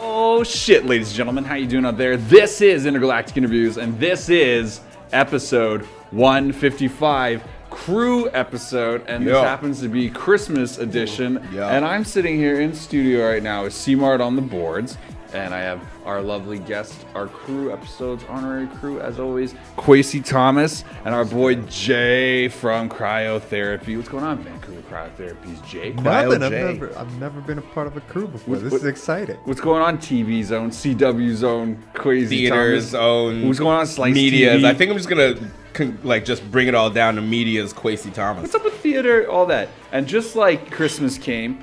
Oh shit, ladies and gentlemen, how you doing out there? This is Intergalactic Interviews, and this is episode 155, crew episode, and this happens to be Christmas edition. And I'm sitting here in studio right now with C-Mart on the boards, and I have our lovely guest, our crew episodes, honorary crew as always, Kwasi Thomas, and our boy Jay from Cryotherapy. What's going on, Vancouver Cryotherapy's Jay? Nothing. I've never been a part of a crew before. This is exciting. What's going on, TV Zone, CW Zone, Kwasi Theaters Thomas? Zone. What's going on, Slice Medias. TV? I think I'm just gonna just bring it all down to Media's Kwasi Thomas. What's up with theater, all that? And just like Christmas came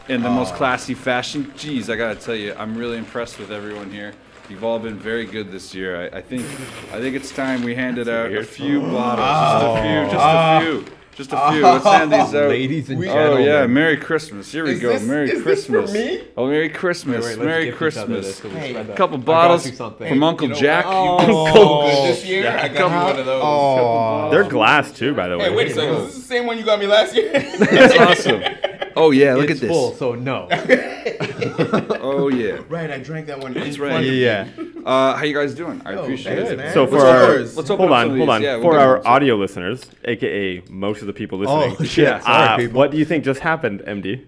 in the most classy fashion, geez, I gotta tell you, I'm really impressed with everyone here. You've all been very good this year. I think it's time we handed out a few bottles. Just a few. Let's hand these out. Ladies and gentlemen. Oh yeah, Merry Christmas. Here we go. Merry Christmas. This for me? Oh, Merry Christmas. Merry Christmas. Hey, A couple bottles from Uncle Jack. This year I got me one of those. Oh, They're glass too, by the way. Hey, wait a second. Is this the same one you got me last year? That's awesome. Oh yeah, look at this. full, so no. Oh yeah. Right, I drank that one. That's right. Yeah. How you guys doing? I appreciate it. man. So for What's our yours? Let's open hold up some on, of hold these. on. Yeah, For we'll our go. audio listeners, aka most of the people listening, Oh, shit. Sorry, people. what do you think just happened, MD?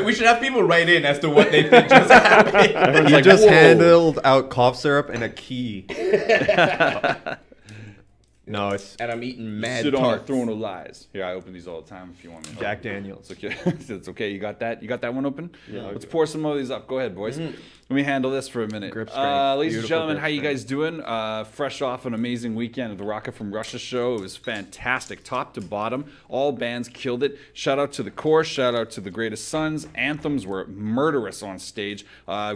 We should have people write in as to what they think just happened. You like, just whoa. handled out cough syrup and a key. No, it's And I'm eating mad Sit on tarts. throwing no lies. Here, I open these all the time if you want me to. Jack Daniels. It's okay. It's okay. You got that? You got that one open? Yeah. Let's pour some of these up. Go ahead, boys. Let me handle this for a minute. Grip strength. Ladies and Beautiful gentlemen, grip how you strength. guys doing? Fresh off an amazing weekend at the Rocket from Russia show. It was fantastic, top to bottom. All bands killed it. Shout out to the Core. Shout out to the Greatest Sons. Anthems were murderous on stage.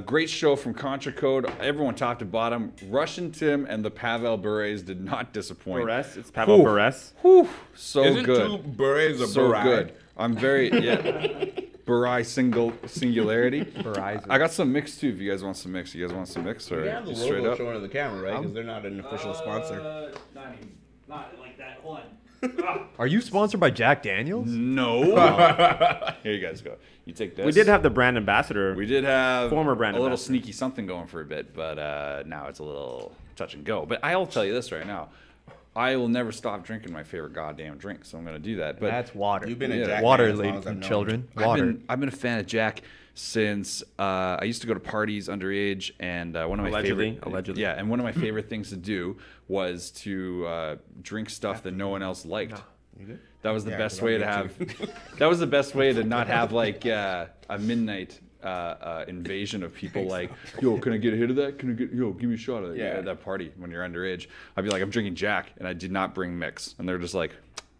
Great show from Contra Code. Everyone top to bottom. Russian Tim and the Pavel Berets did not disappoint. Beres? It's Pavel Beres. Whew, so Isn't good. two berets a So beret? good. I'm very Beret singularity. Verizon. I got some mix too. If you guys want some mix, you guys want some mix or You have the just straight logo up? showing to the camera, right? Because they're not an official sponsor. Not like that one. Are you sponsored by Jack Daniels? No. Here you guys go. You take this. We did have the brand ambassador. We did have Former brand a little ambassador. sneaky something going for a bit, but now it's a little touch and go. But I'll tell you this right now. I will never stop drinking my favorite goddamn drink, so I'm going to do that. But That's water. You've been a Yeah. Jack Water, man as long ladies as I've and known. children. Water. I've been a fan of Jack since I used to go to parties underage, and one of my Allegedly. yeah, and one of my favorite things to do was to drink stuff that no one else liked. That was the Yeah, best 'cause way I'm to good have. That was the best way to not have like a midnight invasion of people like, yo, can I get a hit of that? Yo, give me a shot of that. Yeah. At that party when you're underage. I'd be like, I'm drinking Jack, and I did not bring mix, and they're just like,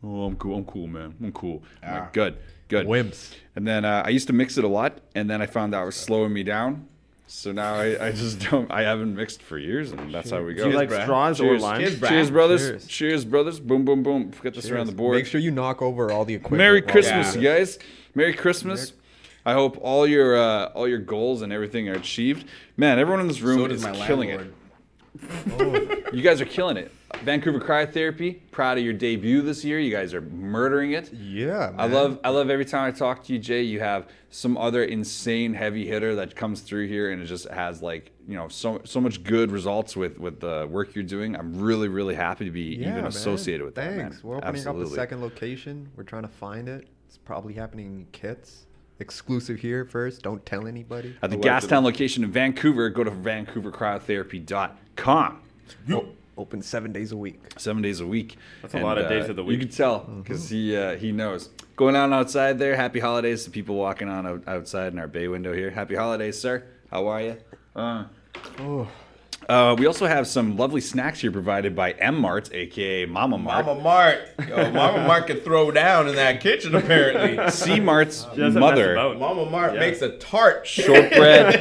oh, I'm cool, man, I'm cool. I'm like, good. Wimps. And then I used to mix it a lot, and then I found out it was slowing me down. So now I just don't. I haven't mixed for years, and that's how we go. Do you like Brad. straws or Cheers. lime? Cheers, Brad. Cheers, brothers. Cheers. Cheers, brothers. Boom, boom, boom. Get this around the board. Make sure you knock over all the equipment. Merry while- Christmas, Yeah. you guys. Merry Christmas. I hope all your goals and everything are achieved. Man, everyone in this room So does is my killing landlord. it. You guys are killing it. Vancouver Cryotherapy, proud of your debut this year. You guys are murdering it. Yeah, man. I love every time I talk to you, Jay. You have some other insane heavy hitter that comes through here, and it just has like so much good results with the work you're doing. I'm really happy to be Yeah, even man. associated with that, man. Thanks. We're opening Absolutely. up a second location. We're trying to find it. It's probably happening in Kits. Exclusive here first. Don't tell anybody. At the Allegedly. Gastown location in Vancouver, go to vancouvercryotherapy.com. Open 7 days a week. 7 days a week. That's a lot of days of the You week. can tell because he knows. Going on outside there. Happy holidays to people walking on outside in our bay window here. Happy holidays, sir. How are you? We also have some lovely snacks here provided by M-Mart, aka Mama Mart. Mama Mart. Yo, Mama Mart can throw down in that kitchen, apparently. C-Mart's doesn't mess mother. about. Mama Mart Yeah. makes a tart. Shortbread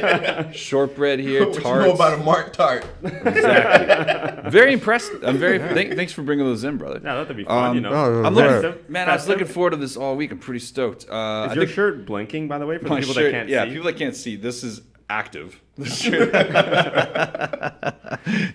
here, What you tarts. know about a Mart tart? Exactly. Very impressed. I'm very. Thanks for bringing those in, brother. Yeah, that'd be fun, Oh, I'm right. looking, man, I was looking forward to this all week. I'm pretty stoked. Is I your think shirt blinking, by the way, for the my people shirt- that can't yeah, see? people that can't see. This is active. This shirt.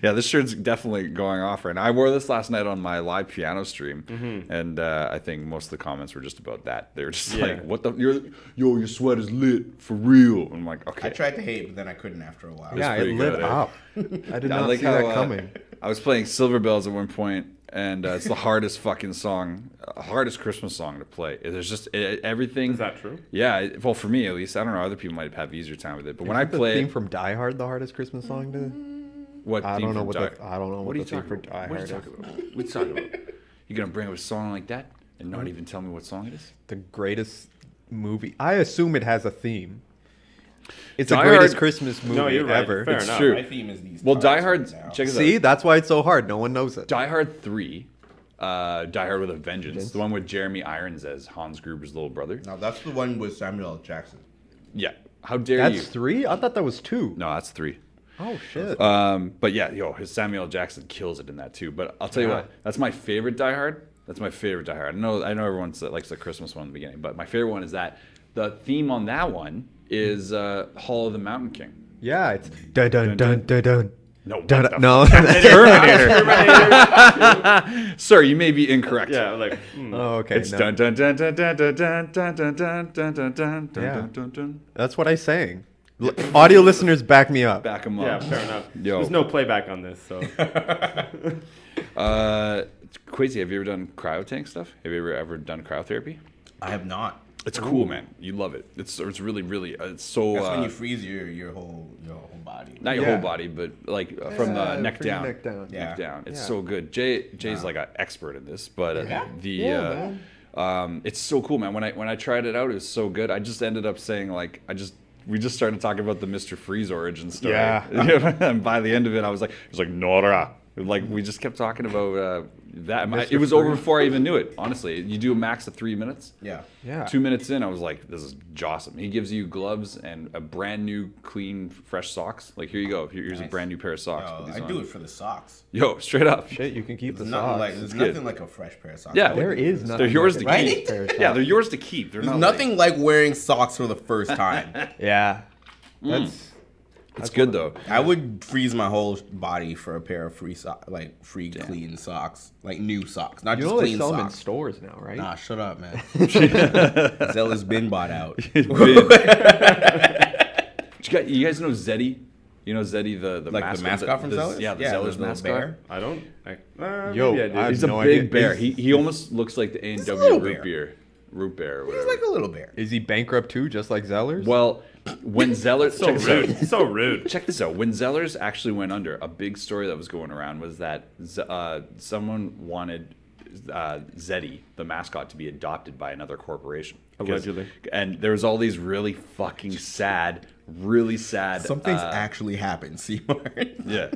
Yeah, this shirt's definitely going off right now. I wore this last night on my live piano stream, and I think most of the comments were just about that. They were just like, "What the? Your sweat is lit for real." I'm like, okay. I tried to hate, but then I couldn't after a while. Yeah, it pretty lit good, eh? up. I did not like see how, that coming. I was playing Silver Bells at one point, and it's the hardest fucking song, hardest Christmas song to play. There's just everything. Is that true? Yeah, well, for me at least. I don't know. Other people might have easier time with it, but when I Isn't play, the theme from Die Hard the hardest Christmas song to? what I theme don't know from what Die- the I don't know what are the you theme talking for about? Die What are Hard you is. talking about? What are you talking about? You gonna bring up a song like that and not even tell me what song it is? The greatest movie. I assume it has a theme. It's Die the greatest Hard- Christmas movie No, you're right. ever. Fair It's enough. true. My theme is these. Well, Die cards Hard. right now. Check this See, out. that's why it's so hard. No one knows it. Die Hard 3. Die Hard with a Vengeance. The one with Jeremy Irons as Hans Gruber's little brother. No, that's the one with Samuel L. Jackson. Yeah. How dare That's you? 3? I thought that was 2. No, that's 3. Oh shit. But yeah, his Samuel L. Jackson kills it in that too. But I'll tell you what, that's my favorite Die Hard. That's my favorite Die Hard. I know everyone likes the Christmas one in the beginning, but my favorite one is that the theme on that one is Hall of the Mountain King. Yeah, it's dun dun dun dun dun. No, what Dun, the no. Terminator. Sir, you may be incorrect. Yeah, like Oh, okay. It's no. dun dun dun dun dun dun dun dun dun dun dun dun dun Yeah. dun dun dun. That's what I sang. Audio listeners, back me up. Back 'em yeah, up. fair enough. Yo. There's no playback on this, so Kwasi, have you ever done cryo tank stuff? Have you ever done cryotherapy? I have not. It's cool, man. You love it. It's really it's so. That's when you freeze your whole body. Not your Yeah. whole body, but like from the neck from your down. neck down. Yeah. Neck down. It's Yeah. so good. Jay's like an expert in this, but Yeah? it's so cool, man. When I tried it out, it was so good. I just ended up saying we just started talking about the Mr. Freeze origin story. Yeah. And by the end of it, I was like, Nora. Like we just kept talking about that. Mr. It was over Freeze. before I even knew it. Honestly, you do a max of 3 minutes. Yeah. Yeah. 2 minutes in, I was like, this is awesome. He gives you gloves and a brand new, clean, fresh socks. Like, here you go. Here's a Nice. brand new pair of socks. Yo, Put these I on. do it for the socks. Yo, straight up. Shit, you can keep the There's nothing socks. like there's good. nothing like a fresh pair of socks. Yeah. There is nothing. They're yours to like a keep. pair of Yeah, socks. they're yours to keep. They're There's not nothing like wearing socks for the first time. Yeah. That's It's good though. I would freeze my whole body for a pair of free clean socks, like new socks, not you just know they clean sell them in socks. stores now, right? Nah, shut up, man. Zella's been bought out. You guys know Zeddy? You know Zeddy, the Like mascot, the mascot from Zella's? Yeah, the Yeah, Zella's the little mascot. bear. I don't. Yo, maybe I do. I have He's a no big idea. bear. Is- He almost looks like the a A&W little root bear. beer. Root bear or He's whatever. like a little bear. Is he bankrupt too, just like Zellers? Well, when Zellers... So check this out. rude. So rude. Check this out. When Zellers actually went under, a big story that was going around was that someone wanted Zeddy, the mascot, to be adopted by another corporation. Allegedly. And there was all these really fucking sad. Something's actually happened, C-Mart. Yeah.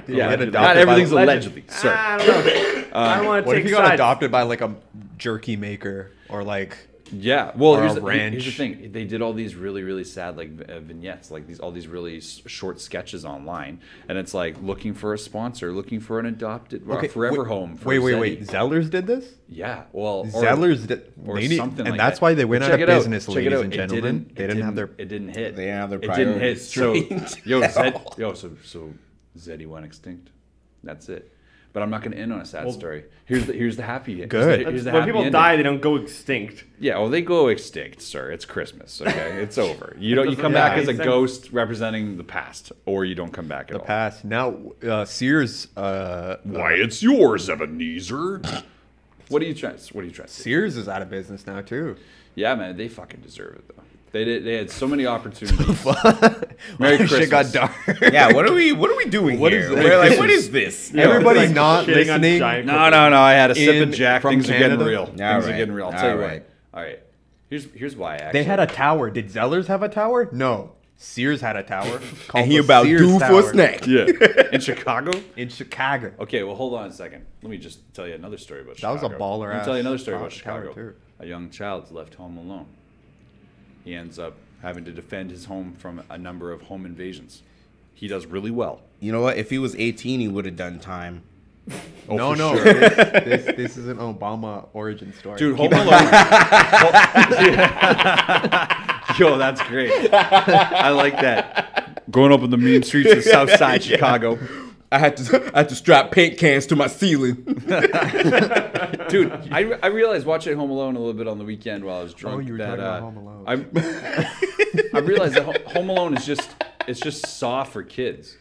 Yeah, Not adopted everything's by- allegedly. Sir. I don't know. I don't want to What if take he got sides. adopted by like a jerky maker or like Yeah. Well, Or here's a the, here's the ranch. thing. They did all these really sad like vignettes, like all these really short sketches online, and it's like looking for a sponsor, looking for an adopted forever wait, home. For Wait. Zeddy. Zellers did this? Yeah. Well, Zellers did, or they need, something and like that's that. why they went But out check of it out. business, Check it ladies out. and It gentlemen. They didn't have their. It didn't hit. They didn't have their It didn't hit. priorities So straight yo, at all. so Zeddy went extinct. That's it. But I'm not going to end on a sad story. Here's the happy. Good. Here's the When happy people ending. die, they don't go extinct. Yeah, well, they go extinct, sir. It's Christmas, okay? It's over. You don't. You come Yeah, back as a makes sense. ghost representing the past, or you don't come back at The all. past. Now, Sears. Why, it's yours, Ebenezer. What are you trying? What are you trying to say? Sears is out of business now too. Yeah, man, they fucking deserve it though. They had so many opportunities. Merry Shit Christmas. got dark. Yeah, what are we doing What here? is We're like, this? what is this? Everybody's Like not shitting on listening. giant No. I had a sip In- of Jack. from Things are getting Canada? real. All Things are right. getting real. I'll tell you All what. right. All right. Here's why. Actually, They had a tower. Did Zellers have a tower? No. Sears had a tower. called And he the about Sears due for Tower a snack. Yeah, in Chicago. in Chicago. Okay, well, hold on a second. Let me just tell you another story about That was Chicago. a baller Let me ass tell you another story about tower, Chicago. too. A young child's left home alone. He ends up having to defend his home from a number of home invasions. He does really well. You know what? If he was 18, he would have done time. No, for no. sure. This is an Obama origin story. Dude, Home Alone. Yo, that's great. I like that. growing up in the mean streets of South Side Chicago. I had to strap paint cans to my ceiling. Dude, I realized watching Home Alone a little bit on the weekend while I was drunk. Oh, you were that, talking about Home Alone. I realized that Home Alone is just saw for kids.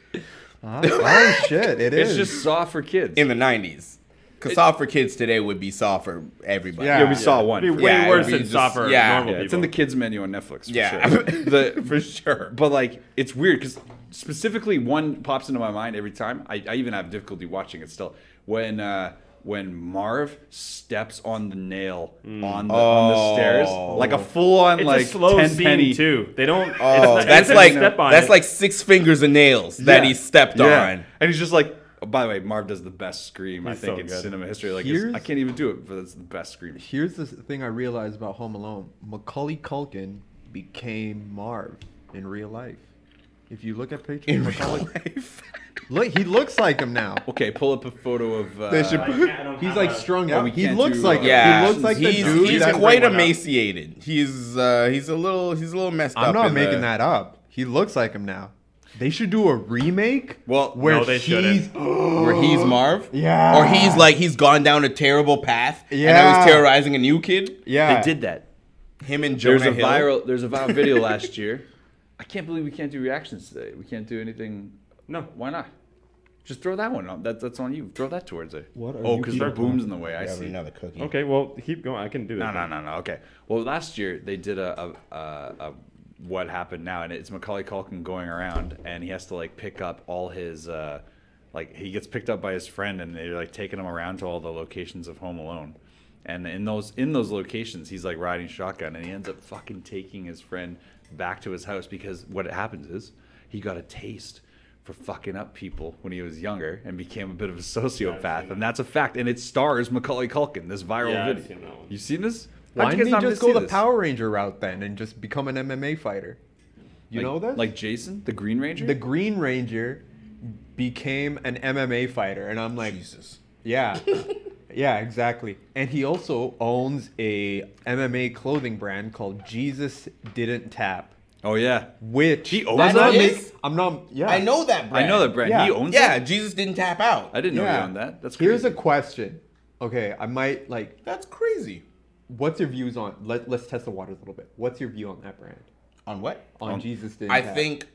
Oh shit! It's just saw for kids. In the 90s. Because Saw for kids today would be Saw for everybody. Yeah, we saw one. It'd be way Yeah, worse it'd be than Saw just- for yeah. normal Yeah, people. it's in the kids menu on Netflix. For Yeah, sure. for sure. But like, it's weird because specifically one pops into my mind every time. I even have difficulty watching it still. When Marv steps on the nail on the stairs, like a full on It's like a slow 10 scene penny. too. They don't. Oh, it's that's not- like step on that's it. like 6 fingers of nails that he stepped on. And he's just like. Oh, by the way, Marv does the best scream I He's think so in good. cinema history. Like Here's- I can't even do it, but it's the best scream. Here's the thing I realized about Home Alone. Macaulay Culkin became Marv in real life. If you look at pictures In of real Macaulay, life. look, he looks like him now. Okay, pull up a photo of. They should- He's like strung Oh, out. we He can't looks do, like Yeah, he looks like the he's dude. he's that- quite bring one up. emaciated. He's a little messed up. I'm not in making the- that up. He looks like him now. They should do a remake. Well, where no, they he's where he's Marv. Yeah. Or he's gone down a terrible path. And now Yeah. he's terrorizing a new kid. yeah. They did that. Him and Jonah Hill. There's a viral video last year. I can't believe we can't do reactions today. We can't do anything. No. Why not? Just throw that one up. That's on you. Throw that towards it. What are Oh, you because the people boom's in the way. I Yeah, see. another cookie. Okay, well, keep going. I can do this. No. Okay. Well, last year they did a what happened now, and it's Macaulay Culkin going around, and he has to like pick up all his like he gets picked up by his friend, and they're like taking him around to all the locations of Home Alone, and in those locations he's like riding shotgun, and he ends up fucking taking his friend back to his house because what happens is he got a taste for fucking up people when he was younger and became a bit of a sociopath, and that's a fact, and it stars Macaulay Culkin. This viral Yeah, I've video. seen that one. You seen this? Why How'd you didn't he guys not just see go the this? Power Ranger route then and just become an MMA fighter? You know this? Like Jason, the Green Ranger? The Green Ranger became an MMA fighter, and I'm like, Jesus. yeah, yeah, exactly. And he also owns a MMA clothing brand called Jesus Didn't Tap, Oh, yeah. which He owns That that? is? I'm not. Yeah, I know that brand. I know that brand. Yeah. He owns Yeah, it? Jesus didn't tap out. I didn't know he Yeah. owned that. That's crazy. Here's a question. Okay, I might like. That's crazy. What's your views on? Let's test the waters a little bit. What's your view on that brand? On what? On Jesus Didn't I Tap? think,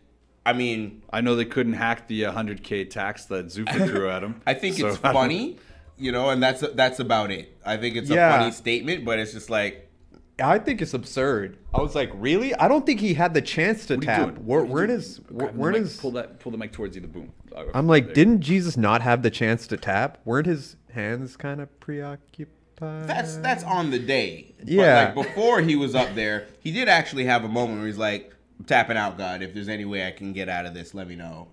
I mean, I know they couldn't hack the 100K tax that Zufa threw at him. I think so it's funny, you know, and that's about it. I think it's a Yeah. funny statement, but it's just like, I think it's absurd. I was like, really? I don't think he had the chance to What are you tap. doing? Where in his? Grab the Where in mic, his? pull the mic towards you, the boom. I'm like, There. didn't Jesus not have the chance to tap? Weren't his hands kind of preoccupied? that's on the day. Yeah. But like before he was up there, he did actually have a moment where he's like, I'm tapping out, God. If there's any way I can get out of this, let me know.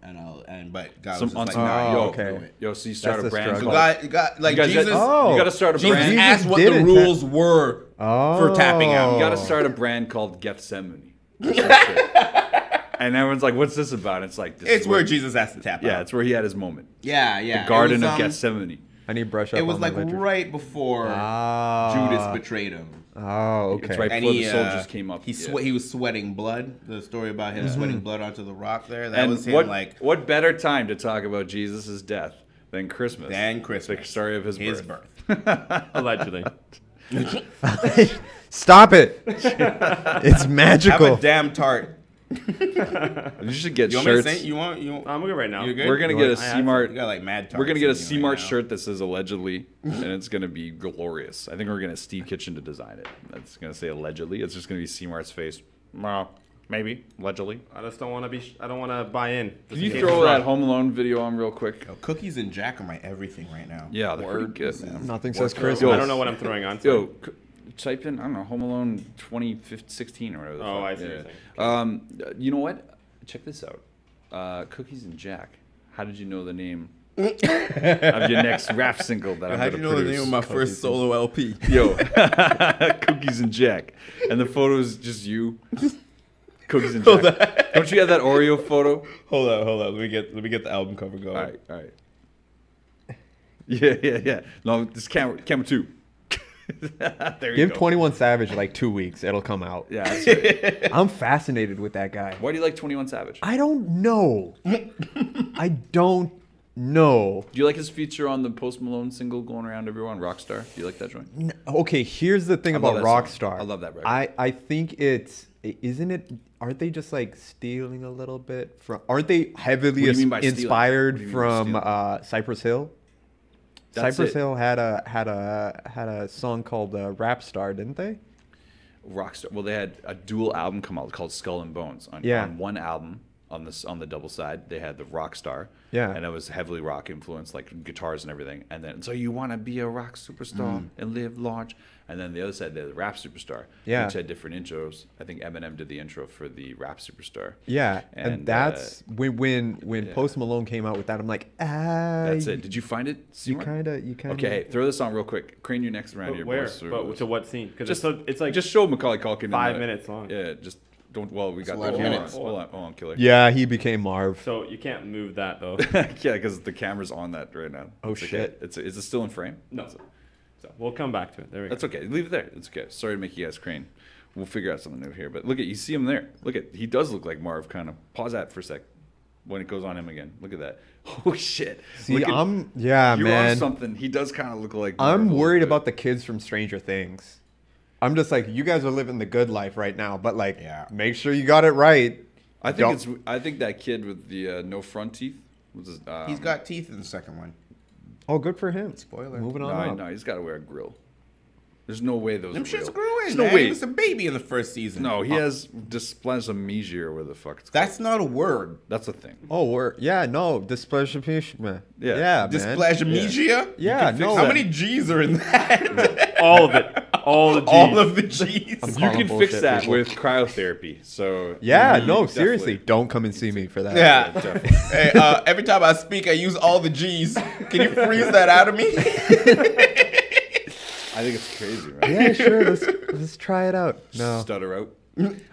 But God was just like, nah, oh, yo, okay. do it. Yo, so you start That's a the brand struggle. called... So God, like You guys Jesus, Oh. You got to start a Jesus brand. asked what the didn't rules were for tapping out. You got to start a brand called Gethsemane. And everyone's like, what's this about? It's like, this It's is where Jesus has to tap Yeah, out. it's where he had his moment. Yeah, yeah. The Garden It of was, Gethsemane. I need to brush up. It was on my like literature. right before Ah. Judas betrayed him. Oh, okay. It's right And before he, the soldiers came up. He Yeah. he was sweating blood. The story about him sweating blood onto the rock there. That And was him what better time to talk about Jesus' death than Christmas? Than Christmas. The story of his birth. Allegedly. Stop it! It's Have magical. a damn tart. You should get You want me to shirts. say? You want? I'm good right now. You good? We're gonna get a I have some. C-Mart. You got like mad tarts. We're gonna get a in you C-Mart right now. shirt that says allegedly, and it's gonna be glorious. I think we're gonna Steve Kitchen to design it. That's gonna say allegedly. It's just gonna be C-Mart's face. Well, maybe allegedly. I just don't want to be. I don't want to buy in. Can you throw that Home Alone video on real quick? Yo, cookies and Jack are my everything right now. Yeah, they're pretty good, man. Nothing says Yo, Christmas. I don't know what I'm throwing on. Yo, type in, I don't know, Home Alone 2016 or whatever. the Oh, fuck. I see what you're You know what? Check this out. Cookies and Jack. How did you know the name of your next rap single that I'm How'd going you to know produce? the name of my first solo LP? Yo, Cookies and Jack. And the photo is just you. Cookies and Jack. Don't you have that Oreo photo? Hold on. Let me get the album cover going. All right. Yeah. No, this camera two. There you Give go. 21 Savage like 2 weeks. It'll come out. Yeah, that's right. I'm fascinated with that guy. Why do you like 21 Savage? I don't know. I don't know. Do you like his feature on the Post Malone single going around everyone, Rockstar? Do you like that joint? Okay, here's the thing I love about that song. Rockstar. I love that record. I think isn't it? Aren't they just like stealing a little bit from? Aren't they heavily What do you mean by stealing? What inspired do you mean by from stealing? Cypress Hill? That's Cypress it. Hill had a song called Rap Star, didn't they? Rockstar. Well, they had a dual album come out called Skull and Bones. Yeah. On one album, on the double side, they had the Rockstar. Yeah. And it was heavily rock influenced, like guitars and everything. And then, so you want to be a rock superstar and live large. And then the other side, they had the Rap Superstar. Yeah. Which had different intros. I think Eminem did the intro for the Rap Superstar. Yeah, And, and that's when Post Malone came out with that. I'm like, That's it. Did you find it? You C-Mart? kind of. Okay, hey, throw this on real quick. Crane your necks around But here, where? boys. But to what scene? Because Just- it's like Just show Macaulay Culkin. in 5 the- minutes long. Yeah, just don't. Well, we got a lot of hold minutes. on, hold on, killer. Yeah, he became Marv. So you can't move that though. Yeah, because the camera's on that right now. Oh, It's okay. shit. Is it still in frame? No. So we'll come back to it. There we go. That's okay. Leave it there. It's okay. Sorry to make you guys crane. We'll figure out something new here. But look at, you see him there. Look at, he does look like Marv, kind of. Pause that for a sec. When it goes on him again. Look at that. Oh shit. See, Look at, yeah, you're man. on something. He does kind of look like Marv a I'm little worried bit. about the kids from Stranger Things. I'm just like, you guys are living the good life right now, but like, Yeah. make sure you got it right. I think that kid with the no front teeth was his, He's got teeth in the second one. Oh, good for him. Spoiler. Moving on up. no, he's got to wear a grill. There's no way those Them are shits real. grew in, There's man. no way. He was a baby in the first season. No, he has dysplasmnesia or whatever the fuck it's called. That's not a word. That's a thing. Oh, no, displeasure, man. Yeah. Yeah, man. Dysplasia? Yeah, fix no. How many G's are in that? All of it. All the G's. All of the G's. You calling can bullshit, fix that people. with cryotherapy. So Yeah, you no, definitely- seriously, don't come and see me for that. Yeah. definitely. Hey, every time I speak, I use all the G's. Can you freeze that out of me? I think it's crazy, right? Yeah, sure. Let's try it out. No. Stutter out.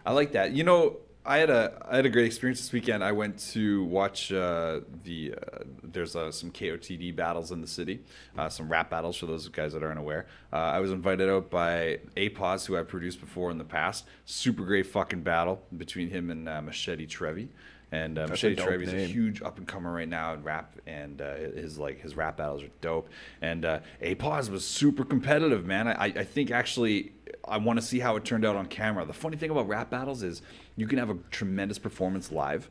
I like that. You know, I had a great experience this weekend. I went to watch there's some KOTD battles in the city, some rap battles for those guys that aren't aware. I was invited out by APOS, who I produced before in the past. Super great fucking battle between him and Machete Trevi. And Machete dope Trevi's a name. huge up and comer right now in rap, and his rap battles are dope. And APOS was super competitive, man. I think actually I want to see how it turned out on camera. The funny thing about rap battles is you can have a tremendous performance live,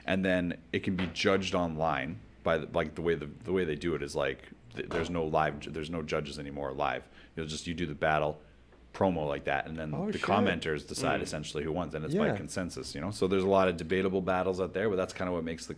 and then it can be judged online by the way they do it is like there's no judges anymore live. You do the battle promo like that, and then the shit. commenters decide essentially who wins, and it's by Yeah. consensus, So there's a lot of debatable battles out there, but that's kind of what makes the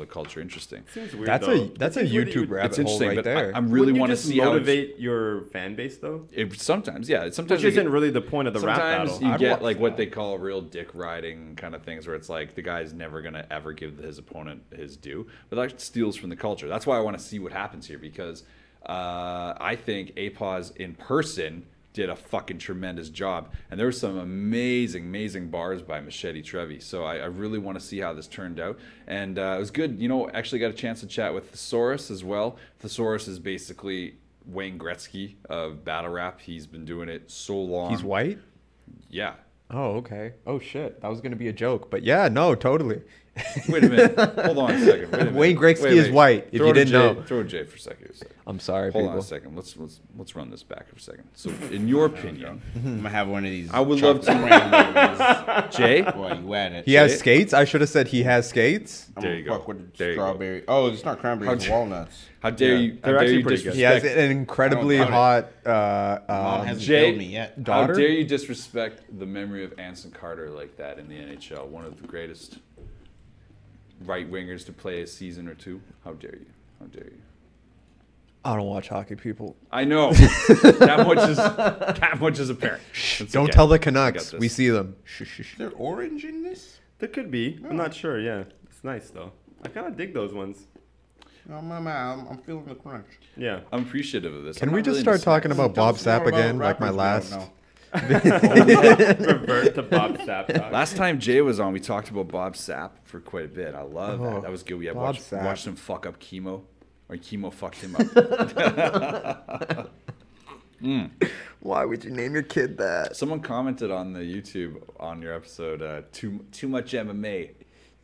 culture interesting. Seems weird, That's though. a It seems weird that YouTube you- rabbit It's hole interesting, right but there. I'm really Wouldn't you want to just see how motivate your fan base though. sometimes Which isn't really the point of the rap sometimes battle. you I'd get watch like what that. they call real dick riding kind of things, where it's like the guy's never gonna ever give his opponent his due, but that steals from the culture. That's why I want to see what happens here, because I think APOS in person did a fucking tremendous job, and there were some amazing bars by Machete Trevi. So I really want to see how this turned out, and it was good. Actually got a chance to chat with Thesaurus as well. Thesaurus is basically Wayne Gretzky of battle rap. He's been doing it so long. He's white? Yeah. Oh, okay. Oh, shit. That was going to be a joke. But yeah, no, totally. Wait a minute. Hold on a second. Wait a minute. Wayne Gretzky Wait. is white, if Throw you to didn't Jay- know. Throw Jay for a second. I'm sorry, Hold people. on a second. Let's run this back for a second. So, in your opinion, I'm gonna have one of these. I would love to- to. Jay, Boy, you at it. He has Jay? skates? I should have said he has skates. I'm There gonna you go. fuck with There you go. strawberry. Oh, it's not cranberry. It's How'd you- walnuts. how dare you? How They're dare actually you pretty good. He has disrespect? an incredibly I don't hot Mom hasn't Jay, killed me yet. how daughter. dare you disrespect the memory of Anson Carter like that in the NHL? One of the greatest right wingers to play a season or two. How dare you? How dare you? I don't watch hockey, people. I know that much is apparent. It's Don't okay. tell the I got Canucks. this. We see them. Shh, shh, shh. Is there orange in this? There could be. I'm not sure. Yeah, it's nice though. I kind of dig those ones. I'm feeling the crunch. Yeah. I'm appreciative of this. Can I'm we not just really start into talking about Bob Sapp again, like my last? Revert to Bob Sapp talk. Last time Jay was on, we talked about Bob Sapp for quite a bit. I love Oh, that. That was good. We had Bob watched Sapp. him fuck up Chemo, or Chemo fucked him up. Why Why would you name your kid that? Someone commented on the YouTube on your episode, too much MMA.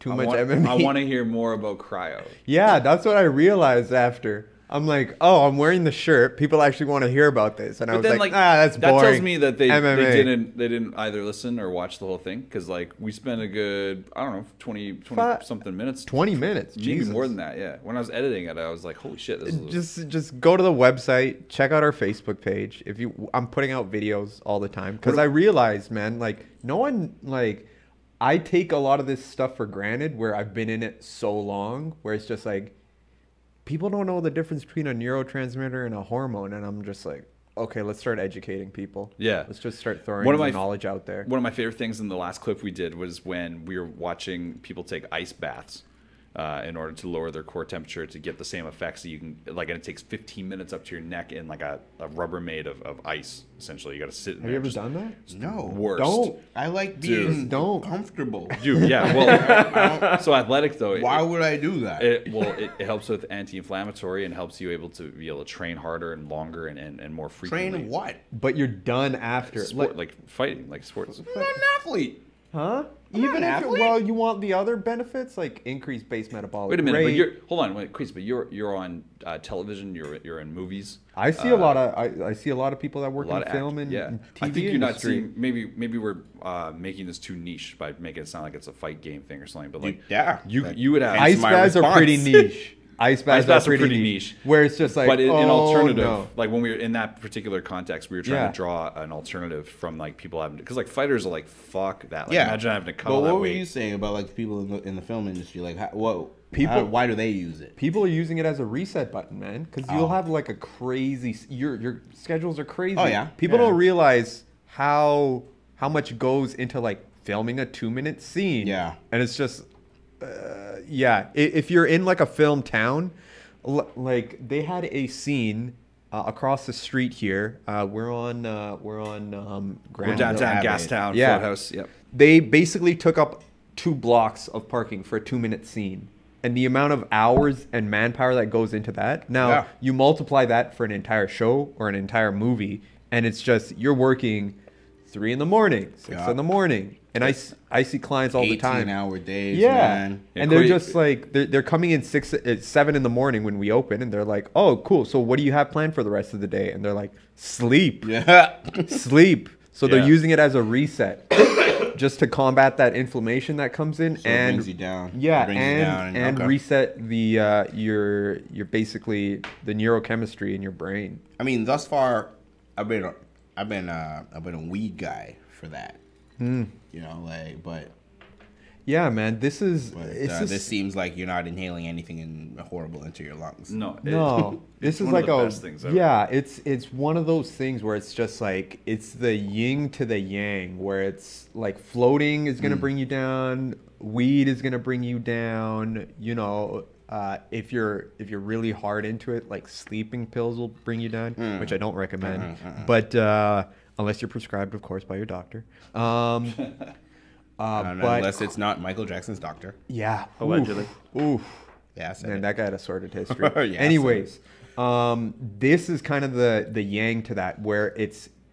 MMA. I want to hear more about cryo. Yeah, that's what I realized after. I'm like, oh, I'm wearing the shirt. People actually want to hear about this, and I was like, that's boring. That tells me that they MMA. they didn't either listen or watch the whole thing, because like we spent a good 20 something minutes. 20 minutes, maybe Jesus. more than that. Yeah, when I was editing it, I was like, holy shit, this is just go to the website, check out our Facebook page. I'm putting out videos all the time because I realized, man, like no one I take a lot of this stuff for granted where I've been in it so long, where it's just like people don't know the difference between a neurotransmitter and a hormone, and I'm just like, okay, let's start educating people. Yeah, let's just start throwing knowledge out there. One of my favorite things in the last clip we did was when we were watching people take ice baths in order to lower their core temperature to get the same effects that you can, like, and it takes 15 minutes up to your neck in like a rubber made of ice. Essentially, you got to sit in there. Have you ever done that? No. Worst. Don't. I like being comfortable. Dude, yeah. Well, so athletic though. Why would I do that? It helps with anti-inflammatory and helps you able to train harder and longer and more frequently. Train what? But you're done after. Like fighting, like sports. I'm not an athlete. Huh? Even if you want the other benefits like increased base metabolic Wait a minute, rate. but you're on television. You're in movies. I see a lot of people that work in film and TV I think you're industry. not seeing. Maybe we're making this too niche by making it sound like it's a fight game thing or something. But like, you would have ice baths are pretty niche. Ice baths are pretty niche. Where it's just like, but in alternative, no. like when we were in that particular context, we were trying to draw an alternative from like people having, because like fighters are like, fuck that. Like, imagine having to cut all that weight. But what were you saying about like people in the film industry? Like, why do they use it? People are using it as a reset button, man. Because you'll have like a crazy, your schedules are crazy. Oh yeah. People don't realize how much goes into like filming a 2-minute scene. Yeah. And it's just. If you're in like a film town, like they had a scene across the street here. We're on We're downtown Gastown, Floathouse. Yep. They basically took up 2 blocks of parking for a 2-minute scene, and the amount of hours and manpower that goes into that. Now you multiply that for an entire show or an entire movie, and it's just you're working 3 in the morning, 6 in the morning. And I see clients all the time. 18-hour days, man. And they're just like, they're coming in 7 in the morning when we open, and they're like, oh, cool. So what do you have planned for the rest of the day? And they're like, sleep. Sleep. So they're using it as a reset just to combat that inflammation that comes in. So and it brings you down. Yeah, and reset the your basically the neurochemistry in your brain. I mean, thus far, I've been a weed guy for that. You know, like, but yeah, man, this seems like you're not inhaling anything horrible into your lungs. No, this is one like of the best things ever. Yeah, it's one of those things where it's just like it's the yin to the yang, where it's like floating is gonna bring you down, weed is gonna bring you down. You know, if you're really hard into it, like sleeping pills will bring you down, which I don't recommend. But unless you're prescribed, of course, by your doctor. Unless it's not Michael Jackson's doctor. Yeah. Allegedly. Oof. Yeah, man, that guy had a sordid history. Yeah, anyways, this is kind of the yang to that, where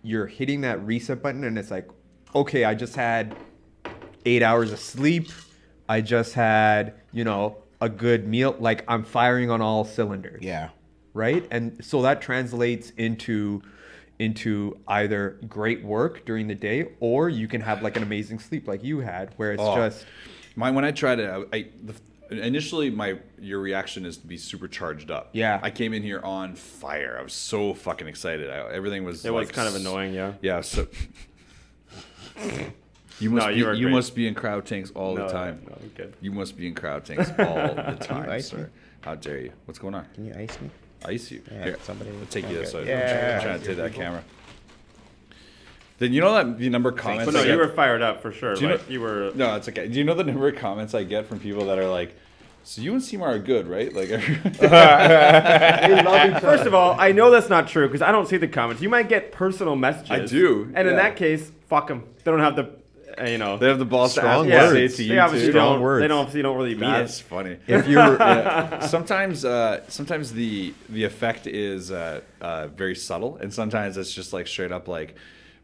you're hitting that reset button, and it's like, okay, I just had 8 hours of sleep. I just had, a good meal. Like, I'm firing on all cylinders. Yeah. Right? And so that translates into either great work during the day, or you can have like an amazing sleep like you had, where it's just when I tried it, initially your reaction is to be super charged up. Yeah, I came in here on fire. I was so fucking excited. Everything was was kind of annoying. Yeah, so you must be in crowd tanks all the time. No, I'm good. You must be in crowd tanks all the time, sir. How dare you? What's going on? Can you ice me? Ice you. Yeah, here, somebody. I'll take you this side. Yeah. I'm trying to take that camera. Then you know that the number of comments. But no, you were fired up for sure. You were. No, it's okay. Do you know the number of comments I get from people that are like, "So you and C-Mart are good, right?" Like, first of all, I know that's not true because I don't see the comments. You might get personal messages. I do. And in that case, fuck them. They don't have the you know, They have the balls Strong to ask words. say it to they you obviously too. Strong words. They obviously don't really mean That's it. funny. If you're Sometimes the effect is very subtle, and sometimes it's just like straight up like,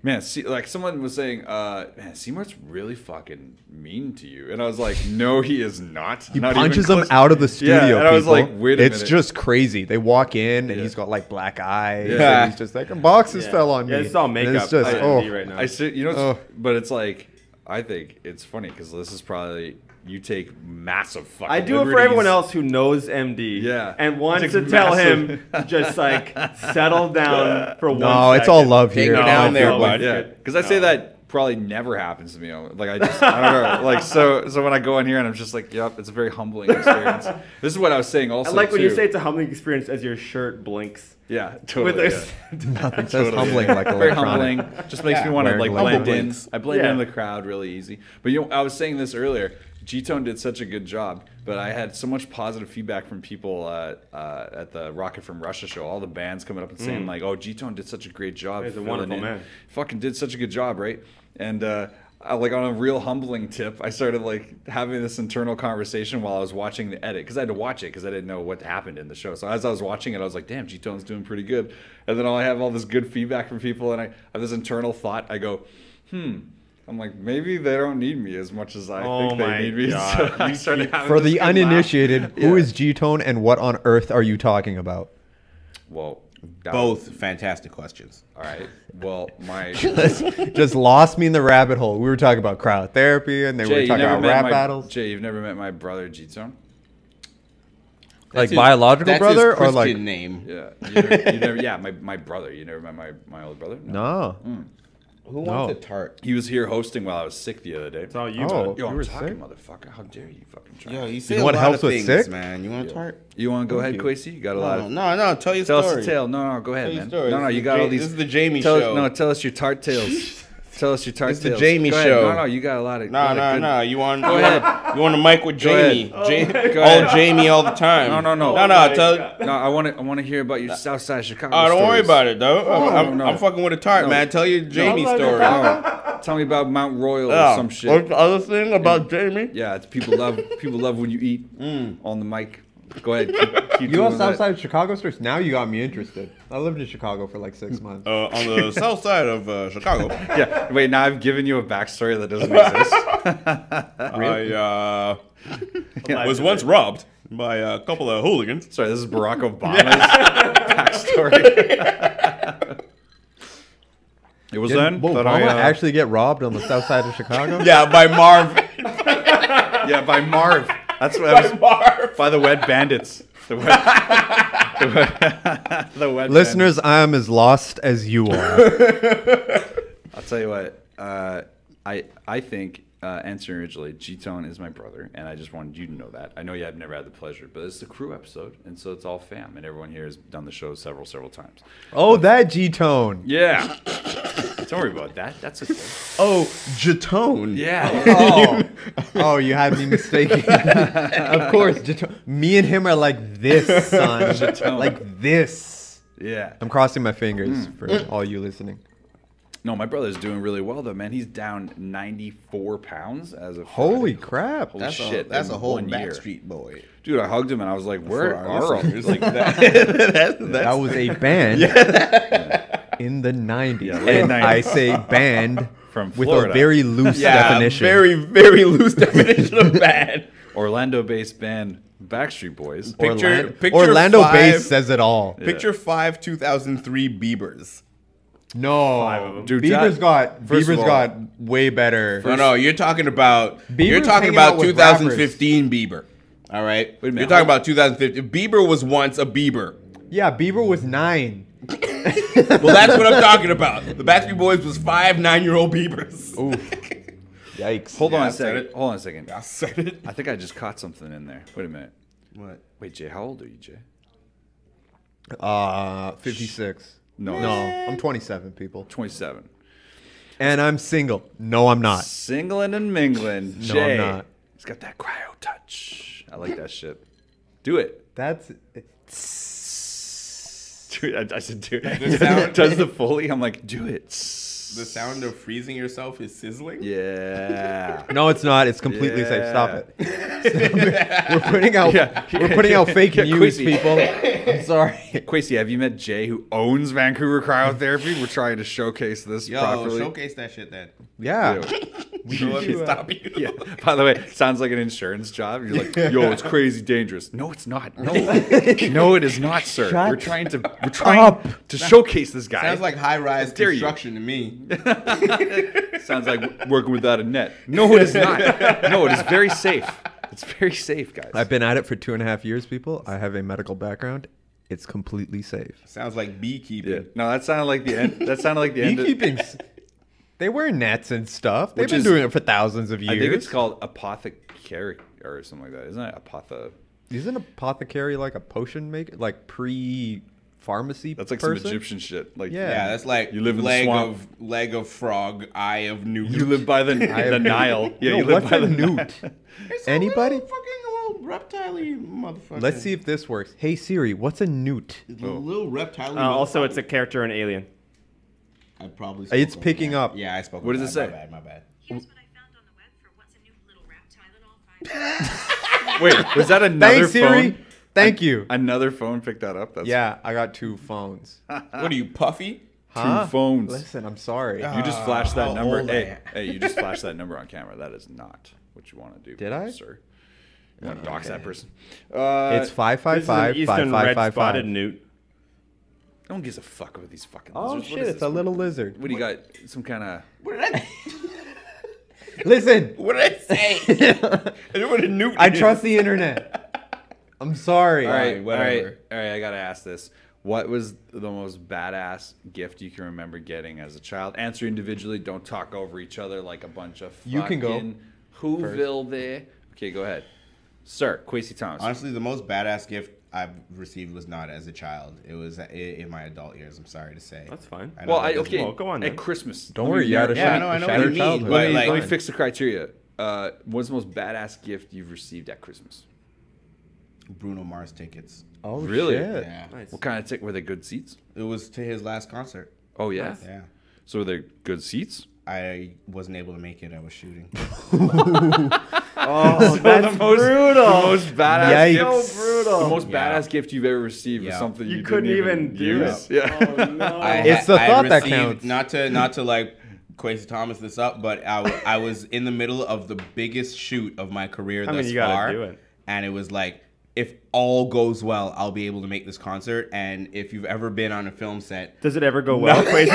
man, like someone was saying, man, C-Mart's really fucking mean to you, and I was like, no, he is not. he Not punches even them close. out of the studio. Yeah, and I was people. like, wait a it's minute. just crazy. They walk in and Yeah. he's got like black eyes. Yeah. And he's just like, boxes Yeah. fell on me. Yeah, it's all And makeup. It's just IMD right now. I see, you know, Oh. but it's like, I think it's funny because this is probably you take massive fucking. I do it for liberties. everyone else who knows MD. Yeah. And wants Takes to tell massive- him to just like settle down for one No, it's all love Take here. it down there, no, bud. Yeah, because I say that probably never happens to me. Like I don't know. Like so when I go in here and I'm just like, yep, it's a very humbling experience. This is what I was saying also. I like when too. you say it's a humbling experience as your shirt blinks. Yeah, totally. With Yeah. Nothing says humbling like Very electronic. humbling. Just makes Yeah. me want to Wearing like blend in. blinks. I blend Yeah. in the crowd really easy. But you know, I was saying this earlier. G-Tone did such a good job, but I had so much positive feedback from people at the Rocket from Russia show. All the bands coming up and saying like, "Oh, G-Tone did such a great job. He's a filling wonderful in. man. Fucking did such a good job, right?" And like on a real humbling tip, I started like having this internal conversation while I was watching the edit because I had to watch it because I didn't know what happened in the show. So as I was watching it, I was like, "Damn, G-Tone's doing pretty good." And then I have all this good feedback from people, and I have this internal thought. I go, I'm like, maybe they don't need me as much as I Oh think they my need me. God. So I started having For this the good laugh. uninitiated, who Yeah. is G-Tone and what on earth are you talking about? Well, that Both was- fantastic questions. all right. Well, my Just lost me in the rabbit hole. We were talking about cryotherapy and they Jay, were you talking never about met rap my battles. Jay, you've never met my brother G-Tone? Like His- biological that's brother his or Christian like name. Yeah. You never, yeah, my brother. You never met my older brother? no. Who No. wants a tart? He was here hosting while I was sick the other day. It's all you. Oh. bud. Yo, You I'm were talking, sick? motherfucker. How dare you fucking try? Yo, you say know a what lot helps of with things, sick? man. You want a tart? You want to go ahead, you. Kwasi? You got a lot of... No. Tell your Tell us story. the tale. No, go ahead, Tell your man. story. No, This is you the got all Jay- these... this is the Jayme tell, show. No, tell us your tart tales. Tell us your tart It's the tales. Jayme Go ahead. show. No, you got a lot of... No. good- You want Go ahead. You want a mic with Go ahead. Jamie? Go All ahead. Jamie all the time. No. No. my Tell. God. No, I want to hear about your South Side Chicago Oh, don't worry stories. about it, though. no. I'm fucking with a tart, No. man. Tell your Jamie No. story. No. Tell me about Mount Royal or Yeah. some shit. What's the other thing about Jamie? Yeah, it's people love when you eat on the mic. Go ahead. Keep You doing have that. Southside Chicago stories? Now you got me interested. I lived in Chicago for like 6 months. On the south side of Chicago. Yeah. Wait, now I've given you a backstory that doesn't exist. I was once robbed by a couple of hooligans. Sorry, this is Barack Obama's backstory. It was then Did that Obama I actually get robbed on the south side of Chicago? Yeah, by Marv. yeah by Marv. That's what I was, Marv. by the Wet Bandits. The Wet Listeners, I am as lost as you are. I'll tell you what. I think answering originally, G-Tone is my brother, and I just wanted you to know that. I know you have never had the pleasure, but it's a crew episode, and so it's all fam, and everyone here has done the show several times. Oh, that G-Tone. Yeah. Don't worry about that. That's okay. Oh, Jatone. Yeah. Oh, you had me mistaken. Of course, G-Tone. Me and him are like this, son. G-Tone. Like this. Yeah. I'm crossing my fingers for all you listening. No, my brother's doing really well though, man. He's down 94 pounds as of Holy Friday. crap. Holy That's shit! that's in a whole 1 year. Backstreet Boy. Dude, I hugged him and I was like, "Where For our are all listeners. like that?" That was a band in the 90s. Yeah, late and 90s. I say band From with Florida. a very loose definition. very, very loose definition of bad. Orlando-based band Backstreet Boys. Picture Orlando five- base says it all. Picture 2003 Biebers. No, 5 of them. Dude, Bieber's that- first of all- got way better. No, you're talking about Bieber's hanging out with 2015 Bieber. All right, Wait a minute, you're talking about 2015. Bieber was once a Bieber. Yeah, Bieber was 9. Well, that's what I'm talking about. The Backstreet Boys was 5 9-year-old Biebers. Ooh, yikes! Hold Yeah, on I a said second. it. Hold on a second. I said it. I think I just caught something in there. Wait a minute. What? Wait, Jay, how old are you, Jay? 56. No, No, I'm 27, people, 27. and I'm single. No, I'm not. Singling and mingling. No, Jay. I'm not. He's got that cryo touch. I like that shit. Do it. That's Dude, I said, dude. the sound? Does the Foley? I'm like, do it. The sound of freezing yourself is sizzling. Yeah. No, it's not. It's completely safe. Stop it. We're putting out fake news, Kwasi. people. I'm sorry. Kwasi, have you met Jay, who owns Vancouver Cryotherapy? We're trying to showcase this Yo, properly. showcase that shit then. Yeah. So let me stop you. Yeah. By the way, it sounds like an insurance job. You're like, yo, it's crazy dangerous. No, it's not. No, no, it is not, sir. We're trying to showcase this guy. Sounds like high-rise dare you. construction to me. Sounds like working without a net. No, it is not. No, it is very safe. It's very safe, guys. I've been at it for 2.5 years, people. I have a medical background. It's completely safe. Sounds like beekeeping. Yeah. No, that sounded like the end. That sounded like the end. Beekeeping's... They wear nets and stuff. They've Which been is- doing it for thousands of years. I think it's called apothecary or something like that, isn't it? Isn't apothecary like a potion maker? Like pre-pharmacy That's like person? some Egyptian shit. Like, Yeah. Yeah, that's like You live in the swamp. leg of frog, eye of newt. You live by the Nile. Yeah, Yo, you live what's by a the newt? It's a Anybody? little fucking little reptile-y motherfucker. Let's see if this works. Hey Siri, what's a newt? The little reptile. Also, it's a character in Alien. I probably. It's spoke picking over up. that. Yeah, I spoke. What over does that. it say? My bad. Here's what I found on the web for what's a new little reptile in all five. Wait, was that another Thanks, Siri. phone? Thank you. Another phone picked that up? That's Yeah, I got 2 phones. What are you, Puffy? Huh? phones. Listen, I'm sorry. You just flashed that how number. old I Hey, am. hey, you just flashed that number on camera. That is not what you want to do. Did I? Sir. You want to dox that person? It's This is 555 an eastern red-spotted 5555. newt. No one gives a fuck about these fucking Oh lizards. What shit, is it's this? a little lizard. What do you got? Some kind of... What did I? Listen, What did I say? I know what a newt I is. trust the internet. I'm sorry. All right, whatever. All right, I gotta ask this. What was the most badass gift you can remember getting as a child? Answer individually. Don't talk over each other like a bunch of fucking You can go Whoville there. Okay, go ahead. Sir, Kwasi Thomas. Honestly, the most badass gift I've received was not as a child. It was in my adult years. I'm sorry to say. That's fine. I know Well, that doesn't- okay. Well, go on At then. Christmas. Don't let worry, me you had narrow- a Yeah, I know what shattered you mean, childhood. but like- Let me fix the criteria. What's the most badass gift you've received at Christmas? Bruno Mars tickets. Oh Really? shit. Yeah, Nice. What kind of ticket? Were they good seats? it was to his last concert. Oh yeah. Nice. Yeah, So were they good seats? I wasn't able to make it. I was shooting. Oh, that's brutal. The most badass Yikes. gift. So brutal. The most Yeah. badass gift you've ever received was Yeah. something You you couldn't didn't even do use. it. Yeah. Oh no. It's the thought that received- counts. Not to like Kwasi Thomas this up, but I was in the middle of the biggest shoot of my career I mean, thus you gotta far, do it. and it was like, if all goes well, I'll be able to make this concert. And if you've ever been on a film set, Does it ever go well? Crazy.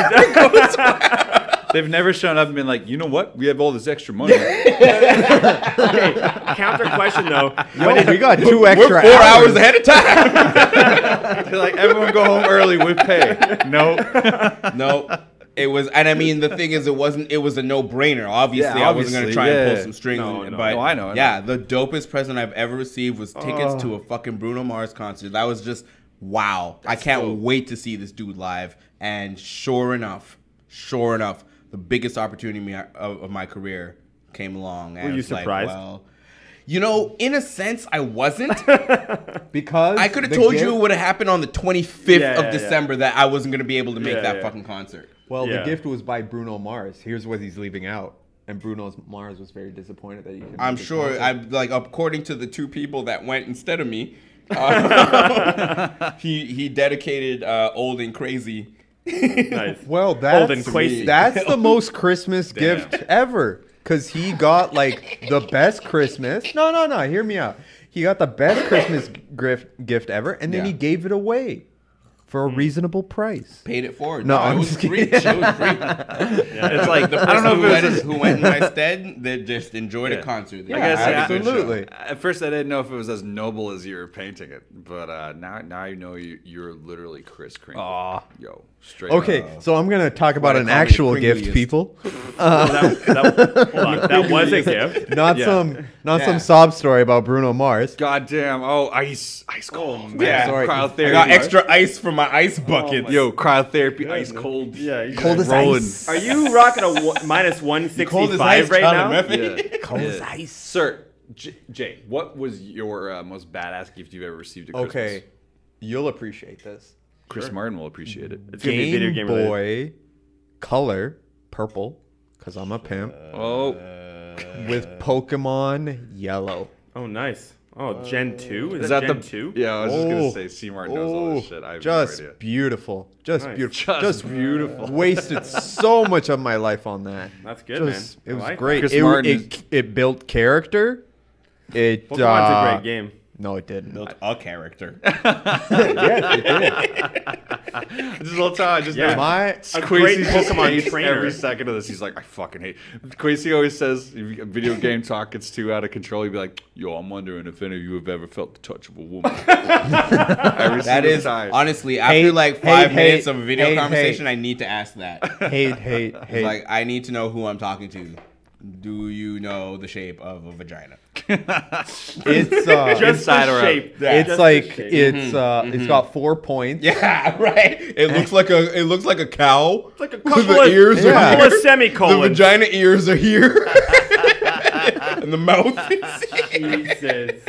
They've never shown up and been like, you know what? We have all this extra money. Okay. Counter question though. Yo, we got 2 extra we're 4 hours ahead of time. They're like, everyone go home early with pay. No. No. It was, and I mean, the thing is, it was a no-brainer. Obviously, Yeah, I wasn't going to obviously, try and yeah. pull some strings. No, no. But No, I know. yeah, the dopest present I've ever received was tickets to a fucking Bruno Mars concert. That was just, wow. I can't dope. wait to see this dude live. And sure enough, the biggest opportunity of my career came along. And Were you it's like, surprised? well, you know, in a sense, I wasn't. Because I could have the told gift- you it would have happened on the 25th Yeah, of yeah, December that I wasn't going to be able to make Yeah, that yeah. fucking concert. Well, Yeah. the gift was by Bruno Mars. Here's what he's leaving out. And Bruno Mars was very disappointed that you couldn't I'm make the sure. concert. I'm like, according to the 2 people that went instead of me, he dedicated "Old and Crazy." Nice. Well, Old and that's Kwasi. that's the most Christmas gift ever. Cause he got like the best Christmas. No. Hear me out. He got the best Christmas gift ever, and then Yeah. he gave it away for a reasonable price. Paid it forward. No, it I'm was just free. kidding. It was free. It's like, The I don't know person if it was... who went in my stead, they just enjoyed a concert. They Yeah, guess, had a yeah, good show. absolutely. At first, I didn't know if it was as noble as you were painting it, but now I know you're literally Chris Kringle. Aw. Yo, straight Okay, up. so I'm gonna talk about they an call me actual the gift, Kringliest. people. Hold on. That was a gift. Not Yeah. some Yeah. sob story about Bruno Mars. Goddamn! Oh, ice cold. Man. Yeah. Sorry. Cryotherapy. I got extra ice for my ice buckets. Yo, cryotherapy, ice cold. Yeah. You Cold as rolling. ice. Are you rocking a minus Cold as 165 ice, right Charlie now? Murphy. Yeah. Cold as Yeah. ice. Sir, Jay, what was your most badass gift you've ever received at Christmas? Okay, you'll appreciate this. Chris Martin will appreciate it. It's gonna be a video Game game related. Boy Color purple, because I'm a pimp, Oh, with Pokemon Yellow. Oh, nice. Oh, Gen 2? is that Gen the 2? Yeah, I was just gonna Oh. say C-Mart knows all this shit. I have Just no idea. beautiful. Just Nice. beautiful. Just beautiful. Wasted so much of my life on that. That's good, Just, man. It was I like great. Chris It, Martin it built character. It Pokemon's a great game. No, it didn't. Built a character. Yes, it did. This whole time, I just Yeah. know My A great Kwasi just Pokemon hates trainer. every second of this. He's like, I fucking hate. Kwasi always says, if a video game talk gets too out of control, he'd be like, "Yo, I'm wondering if any of you have ever felt the touch of a woman." Every That single is time. honestly after Hate, like 5 hate, minutes of a video hate, conversation, hate. I need to ask that. hate. Like I need to know who I'm talking to. Do you know the shape of a vagina? It's Just Inside or the out. shape. it's Just like the shape. it's got 4 points. Yeah, right. It looks like a cow. It's like a With couple the of, ears are couple here. of The semicolons. vagina ears are here. And the mouth Jesus.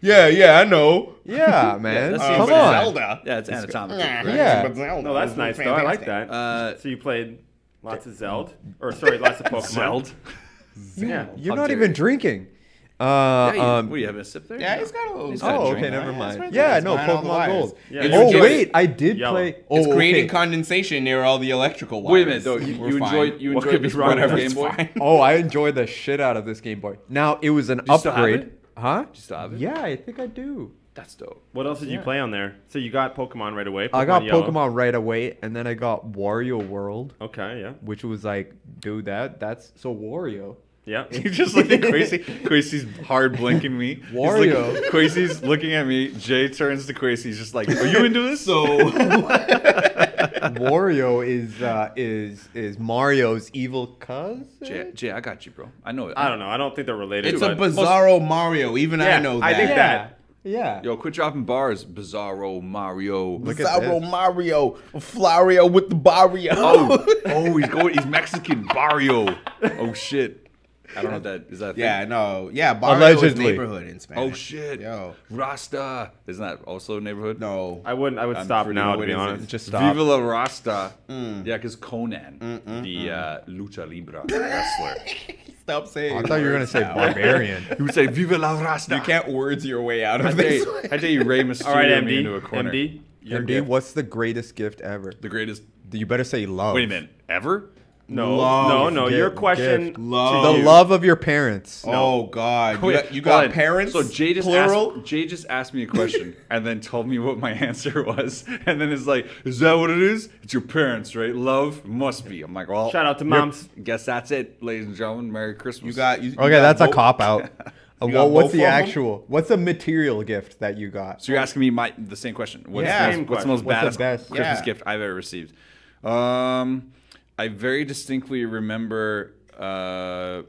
Yeah, I know. Yeah, man. that Come seems on. Zelda. Yeah, it's anatomical. Yeah. But Zelda No, that's is nice, though. I like fantastic. that. So you played lots of Zelda? Or, sorry, lots of Pokemon. Zeld. Yeah. You're How not dare even you. drinking. What, are you having a sip there? Yeah, No. he's got a little. He's got a Oh, drink. okay, never Yeah, mind. that's right. Yeah, That's no, behind all the Pokemon wires. Gold. Yeah, It's Oh enjoy- wait, I did Yellow. play. It's Oh, creating okay. condensation near all the electrical wires. Wait a minute, though. You We're enjoyed fine. you What enjoyed could be this wrong brand with Game It's Boy? fine. Oh, I enjoyed the shit out of this Game Boy. Now it was an you still have upgrade. it? Huh? you still have it? Yeah, I think I do. That's dope. What else did you play on there? So you got Pokemon right away. I got Yellow. Pokemon right away, and then I got Wario World, Okay, yeah. which was like, dude, that's so Wario. Yeah. You just look at Kwasi's hard blinking me. Wario. Kwasi's looking at me. Jay turns to Kwasi. He's just like, "Are you into this?" So Wario is Mario's evil cousin. Jay, I got you, bro. I know it. I don't know. I don't think they're related. it's a but Bizarro Mario. Even Yeah, I know that. I think that. Yeah. Yo, quit dropping bars, Bizarro Mario. Look at Bizarro this. Mario, Flario with the barrio. He's Mexican. Barrio. Oh shit. I don't know if that is that. a thing? Yeah, no, yeah. Barrio Allegedly. is neighborhood in Spanish. Oh shit. Yo, Rasta. Isn't that also a neighborhood? no. I would I'm stop pretty now, sure to be it is. honest. Just stop. Viva la Rasta. Yeah, because Conan, the lucha libre wrestler, Stop saying. I thought you were gonna words say now. barbarian. he would say "Viva la Rasta." You can't words your way out I of tell this. you, I tell you, Rey Mysterio All right, me MD. into a corner. MD. Your MD, gift. what's the greatest gift ever? The greatest. You better say love. Wait a minute. Ever? No, Love, no. Your gift, question. gift. Love. The love of your parents. Oh God, Wait, you got hold on. parents. So Jay just plural. Jay just asked me a question and then told me what my answer was, and then it's like, "Is that what it is? It's your parents, right? Love must be." I'm like, "Well, Shout out to your- moms. Guess that's it, ladies and gentlemen. Merry Christmas." You got you. Okay, that's a cop out. You got What's both the of 'em? actual? What's the material gift that you got? So you're asking me the same question. What's, Yeah. what's the most What's the badass best? Christmas Yeah. gift I've ever received? I very distinctly remember I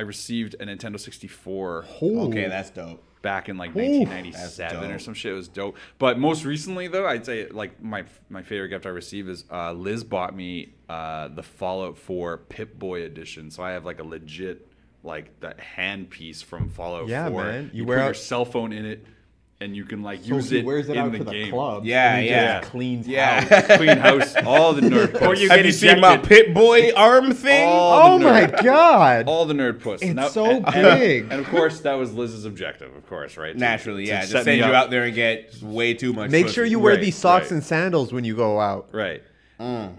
received a Nintendo 64 Okay, that's dope. back in like That's 1997 or dope. some shit. It was dope. But most recently, though, I'd say like my favorite gift I received is Liz bought me the Fallout 4 Pip-Boy edition. So I have like a legit like that hand piece from Fallout Yeah, 4. man. You You put wear your out- cell phone in it, and you can like So use he it wears it in out the to the game. club. Yeah, and he yeah. just cleans Yeah. house. Clean house, all the nerd puss. Or you Have get you seen my ejected. Pit Boy arm thing? All Oh the my nerd- god! all the nerd puss. It's so and- big. And of course, that was Liz's objective, of course, right? To- Naturally, to yeah. set Just me send you up. out there and get way too much. Make pussy. sure you wear Right, these socks right. and sandals when you go out. Right.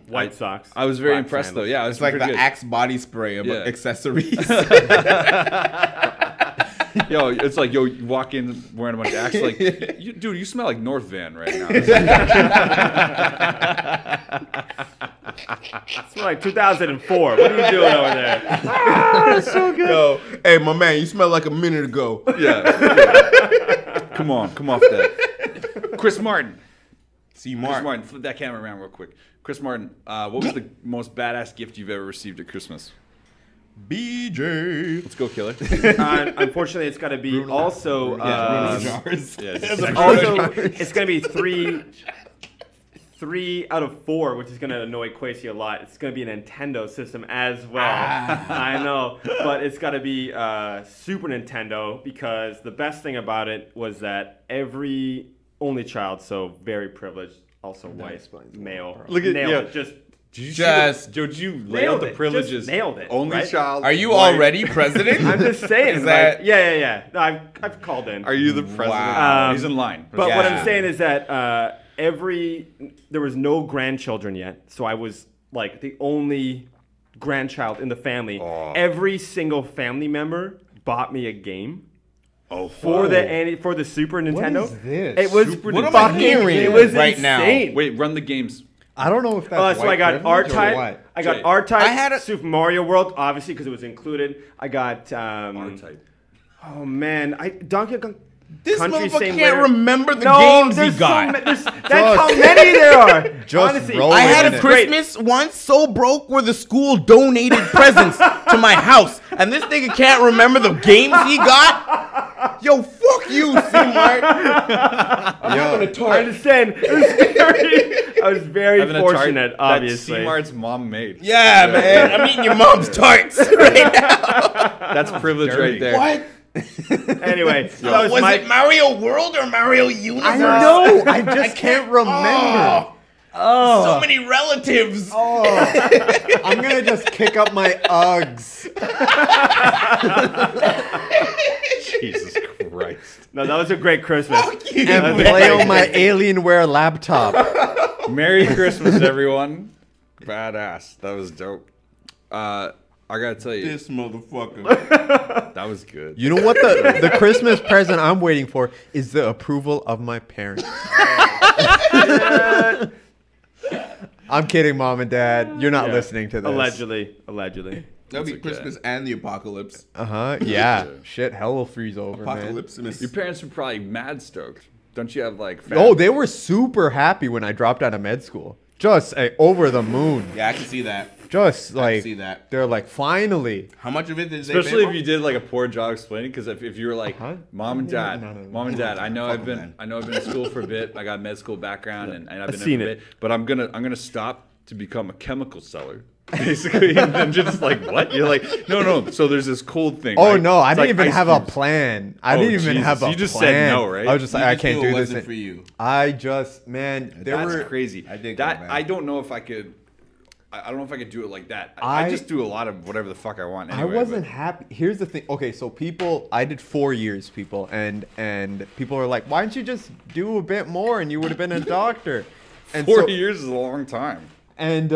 White socks. I was very black impressed, sandals. though. Yeah, it was It's like the pretty good. Axe body spray of Yeah. accessories. Yo, it's like, yo, you walk in wearing a bunch of Axe, like, dude, you smell like North Van right now. It's like 2004. What are you doing over there? Yo, hey, my man, you smell like a minute ago. Yeah. Come off that. Chris Martin. Chris C-Mart. Martin, flip that camera around real quick. Chris Martin, what was the most badass gift you've ever received at Christmas? BJ. Let's go, killer. Unfortunately, it's got to be also. Jars. Yeah, Also, it's going to be three out of 4, which is going to annoy Kwasi a lot. It's going to be a Nintendo system as well. I know, but it's got to be Super Nintendo, because the best thing about it was that every only child, so very privileged, also white, male, Look at- nailed yeah. it. Just Did you Just did you lay out nailed the it. privileges? Just nailed it, Only right? child. Are you white. already president? I'm just saying. Is that- yeah. No, I've called in. Are you the president? Wow. He's in line. But what Yeah. I'm saying is that there was no grandchildren yet, so I was like the only grandchild in the family. Oh. Every single family member bought me a game Oh, for the Super Nintendo. is this? It was Super What am I fucking. hearing It was right now? insane. Wait, run the games. I don't know if that's So I got white privilege or R-Type. what. I got Jay, R-Type. I had a- Super Mario World, obviously, because it was included. I got R-Type. oh man, Donkey Kong. This Country motherfucker same can't layer. remember the No, games he there's got. that's how many there are. Just Honestly, roll I with had it. a Christmas once so broke where the school donated presents to my house, and this nigga can't remember the games he got. Yo, fuck you, C-Mart. I understand. I was very Having a tart fortunate, obviously. that C-Mart's mom made. Yeah, man. I'm eating your mom's tarts right now. That's privilege right there. What? Anyway, that Was my, it Mario World or Mario Universe? I know. I just can't remember. So many relatives. I'm gonna just kick up my Uggs. Jesus Christ. no, that was a great Christmas. Fuck you. And play on my Alienware laptop. Merry Christmas, everyone. Badass. That was dope. I gotta tell you, This motherfucker. that was good. You know what the Christmas present I'm waiting for is the approval of my parents. I'm kidding, Mom and Dad. You're not Yeah. listening to this. Allegedly. That'll be okay. Christmas and the apocalypse. Uh-huh. Yeah. Shit, hell will freeze over, man. Apocalypse. Your parents were probably mad stoked. Don't you have like? Oh, they were super happy when I dropped out of med school. Just over the moon. Yeah, I can see that. Just I like can see that. they're like, finally. How much of it did they Especially pay if you did like a poor job explaining, because if you were like, Huh? Mom and Dad, No. Mom and Dad, I know Fuck I've them, been in school for a bit. I got med school background and I've been seen there for a it. bit, but I'm gonna stop to become a chemical seller. Basically, and then you're just like, what? You're like, no. So there's this cold thing. Oh right? no, I It's didn't like even ice have a cubes. plan. I Oh, didn't even Jesus. have a You just said plan. no, right? I was just like, You I just can't knew do it this. wasn't for you. I just, man, there That's were crazy. I did go that. back. I don't know if I could. I don't know if I could do it like that. I- I just do a lot of whatever the fuck I want. Anyway, I wasn't happy. Here's the thing. Okay, so I did 4 years, people, and people are like, why don't you just do a bit more and you would have been a doctor? And 4 years is a long time. And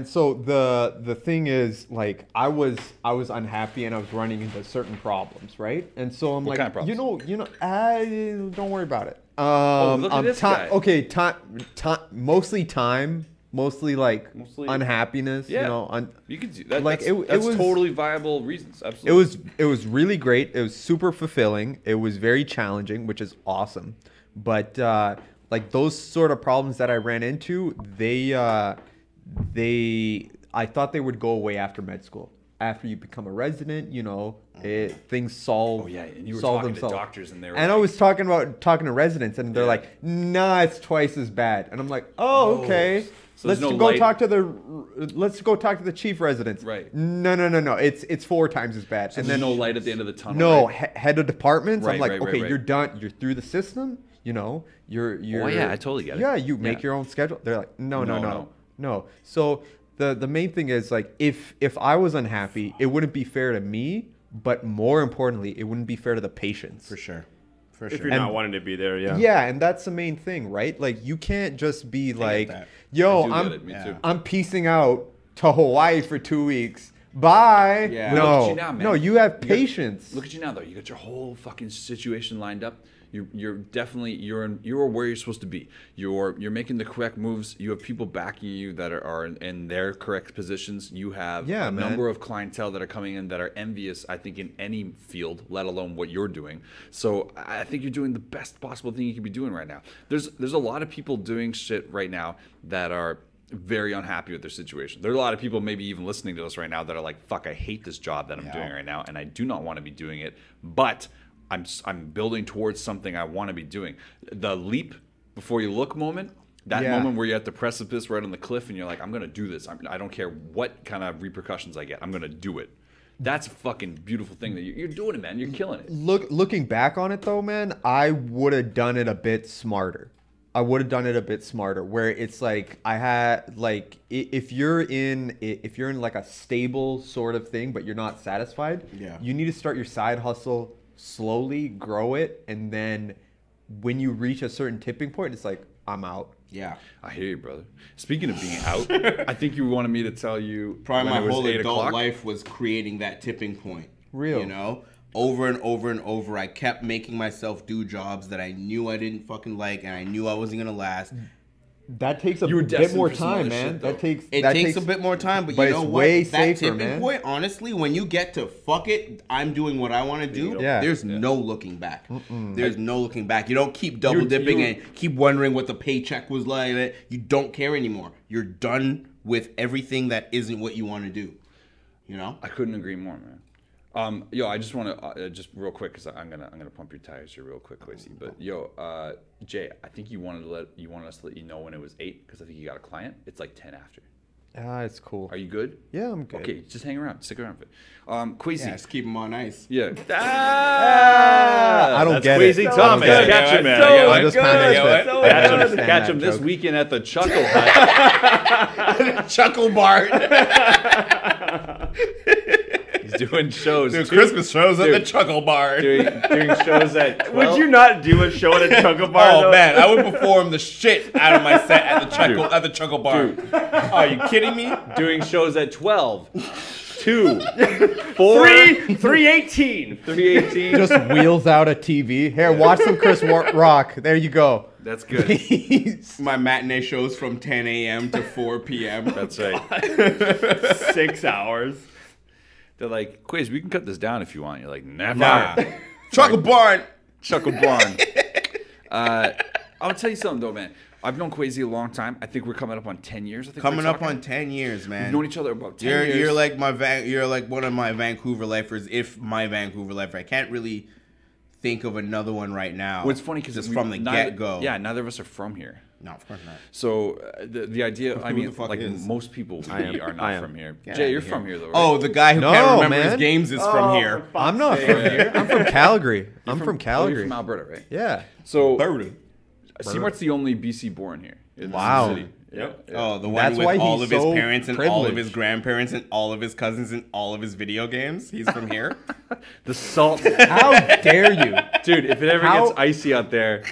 so the thing is, like, I was unhappy and I was running into certain problems, right? And so I'm What like, kind of problems? don't worry about it. look at this guy. Okay, mostly time, mostly unhappiness. Yeah. You know, You could do that. Like, That's it was- totally viable reasons. Absolutely. it was really great. It was super fulfilling. It was very challenging, which is awesome. But like those sort of problems that I ran into, I thought they would go away after med school. After you become a resident, you know, things solve. Oh yeah, and you were solve talking themselves. to doctors, and they were. And I was talking to residents, and they're Yeah. like, "Nah, it's twice as bad." And I'm like, "Oh, okay. So there's let's no go light- talk to the chief residents." Right. No. It's 4 times as bad. And then no light at the end of the tunnel. No, right? head of departments. I'm Right, like, right, okay, right. you're done. You're through the system. You know, you're. Oh, yeah, I totally get it. Yeah, you make Yeah. your own schedule. They're like, no. No. So the main thing is like, if I was unhappy, it wouldn't be fair to me. But more importantly, it wouldn't be fair to the patients. For sure. If you're not wanting to be there, yeah. Yeah, and that's the main thing, right? Like, you can't just be like, that. yo, I do get it, me too. I'm piecing out to Hawaii for 2 weeks. Bye. Yeah. No, Look at you now, man. no, you have You got- patience. Look at you now, though. You got your whole fucking situation lined up. You're definitely you're where you're supposed to be. You're making the correct moves. You have people backing you that are in their correct positions. You have Yeah, a man. number of clientele that are coming in that are envious, I think, in any field, let alone what you're doing. So I think you're doing the best possible thing you could be doing right now. There's a lot of people doing shit right now that are very unhappy with their situation. There are a lot of people maybe even listening to us right now that are like, fuck, I hate this job that I'm doing right now, and I do not want to be doing it, but I'm building towards something I want to be doing. The leap before you look moment, that Yeah. moment where you're at the precipice right on the cliff and you're like, I'm going to do this. I don't care what kind of repercussions I get. I'm going to do it. That's a fucking beautiful thing that you're doing it, man. You're killing it. Looking back on it though, man, I would have done it a bit smarter. I would have done it a bit smarter, where it's like I had like if you're in like a stable sort of thing, but you're not satisfied, you need to start your side hustle slowly, grow it, and then when you reach a certain tipping point, it's like I'm out. Yeah, I hear you, brother. Speaking of being out, I think you wanted me to tell you probably when my whole 8 adult o'clock. life was creating that tipping point. Real. You know? Over and over and over, I kept making myself do jobs that I knew I didn't fucking like and I knew I wasn't gonna last. That takes a You were bit destined more for some other time, man. shit, though. It takes a bit more time, but you know it's what? way That safer, tipping man. point, honestly, when you get to fuck it, I'm doing what I want to do. Yeah. There's no looking back. There's no looking back. You don't keep double dipping and keep wondering what the paycheck was like. You don't care anymore. You're done with everything that isn't what you want to do. You know? I couldn't agree more, man. Yo, I just want to just real quick because I'm gonna pump your tires here real quick, Kwasi. But yo, Jay, I think you wanted us to let you know when it was 8 because I think you got a client. It's like 10 after. It's cool. Are you good? Yeah, I'm good. Okay, just hang around. Stick around for it. Kwasi. Yeah, just keep them on ice. Yeah. I don't get it. Kwasi I don't Thomas. get it. Catch him, man. So I just kinda understand- I Catch him, understand catch that him this joke. weekend at the Chuckle Hut. Chuckle Bart. He's doing shows. Doing too. Christmas shows at the Dude. Chuckle Bart. doing shows at 12. Would you not do a show at a Chuckle Bar? Oh though? man, I would perform the shit out of my set at the Chuckle Bar. Are you kidding me? Doing shows at 12, 2, 4, 318. 3:18. Just wheels out a TV. Here, watch some Chris Rock. There you go. That's good. My matinee shows from 10 a.m. to 4 p.m. That's right. 6 hours. They're like, Quiz, we can cut this down if you want. You're like, never. Nah. Chuckle Barn. Chuckle Barn. I'll tell you something though, man. I've known Kwasi a long time. I think we're coming up on 10 years. I think Coming we're up talking. on 10 years, man. We've known each other about 10 years. You're like you're like one of my Vancouver lifers, if my Vancouver lifer. I can't really think of another one right now. Well, it's funny because just from the get-go. Yeah, neither of us are from here. No, of course not. So the idea, I Who mean, the fuck like is? most people I am. are I not am. from here. Get Jay, outta you're here. from here though, right? Oh, the guy who No, can't remember his man. games is from here. I'm not from here. I'm from Calgary. I'm from You're Calgary. from Alberta, right? Yeah. So Burden. C-Mart's the only BC born here. In Wow. the city. Yep. Oh, the one That's why with all he's of his so parents and all of his privileged. grandparents and all of his cousins and all of his video games. He's from here. The salt. How dare you? Dude, if it ever How- gets icy out there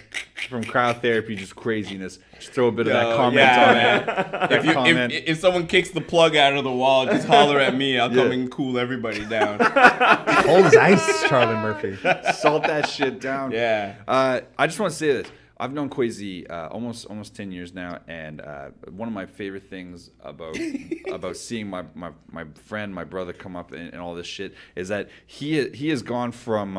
from cryotherapy, just craziness, just throw a bit of that Yo, comment yeah, on man. it. If, you, comment. if someone kicks the plug out of the wall, just holler at me. I'll come and cool everybody down. Cold as ice, Charlie Murphy. Salt that shit down. Yeah. I just want to say this. I've known Kwasi almost 10 years now, and one of my favorite things about seeing my friend, my brother come up and all this shit is that he has gone from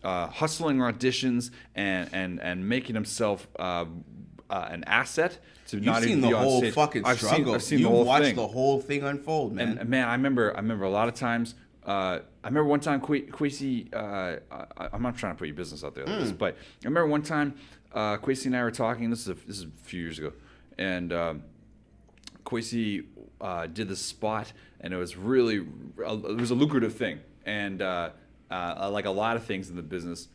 hustling auditions and making himself an asset to You've not seen even the be on whole stage. fucking I've struggle. seen You've the whole watched thing. the whole thing unfold, man. And man, I remember a lot of times. I remember one time Kwasi. I'm not trying to put your business out there like this, but I remember one time Kwasi and I were talking. This is a few years ago, and Kwasi did this spot, and it was it was a lucrative thing, and like a lot of things in the business,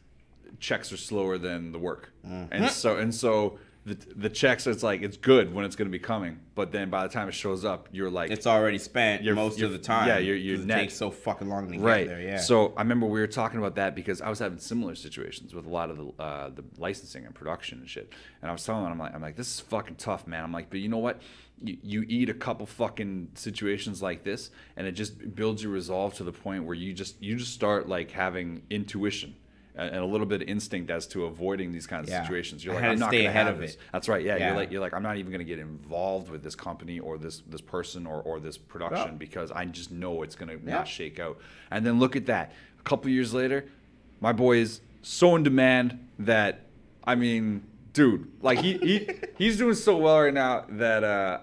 checks are slower than the work, and so. The checks, it's like it's good when it's going to be coming, but then by the time it shows up, you're like It's already spent most of the time. Yeah, you're 'cause it net. takes so fucking long to right get there. Yeah. So I remember we were talking about that because I was having similar situations with a lot of the licensing and production and shit, and I was telling him I'm like this is fucking tough, man. I'm like, but you know what, you eat a couple fucking situations like this and it just builds your resolve to the point where you just start like having intuition and a little bit of instinct as to avoiding these kinds of situations. You're I like, had to I'm not stay going to ahead have of this. it. That's right. Yeah, Yeah. You're like, I'm not even going to get involved with this company or this person or this production because I just know it's going to not shake out. And then look at that. A couple years later, my boy is so in demand that, I mean, dude, like he He's doing so well right now that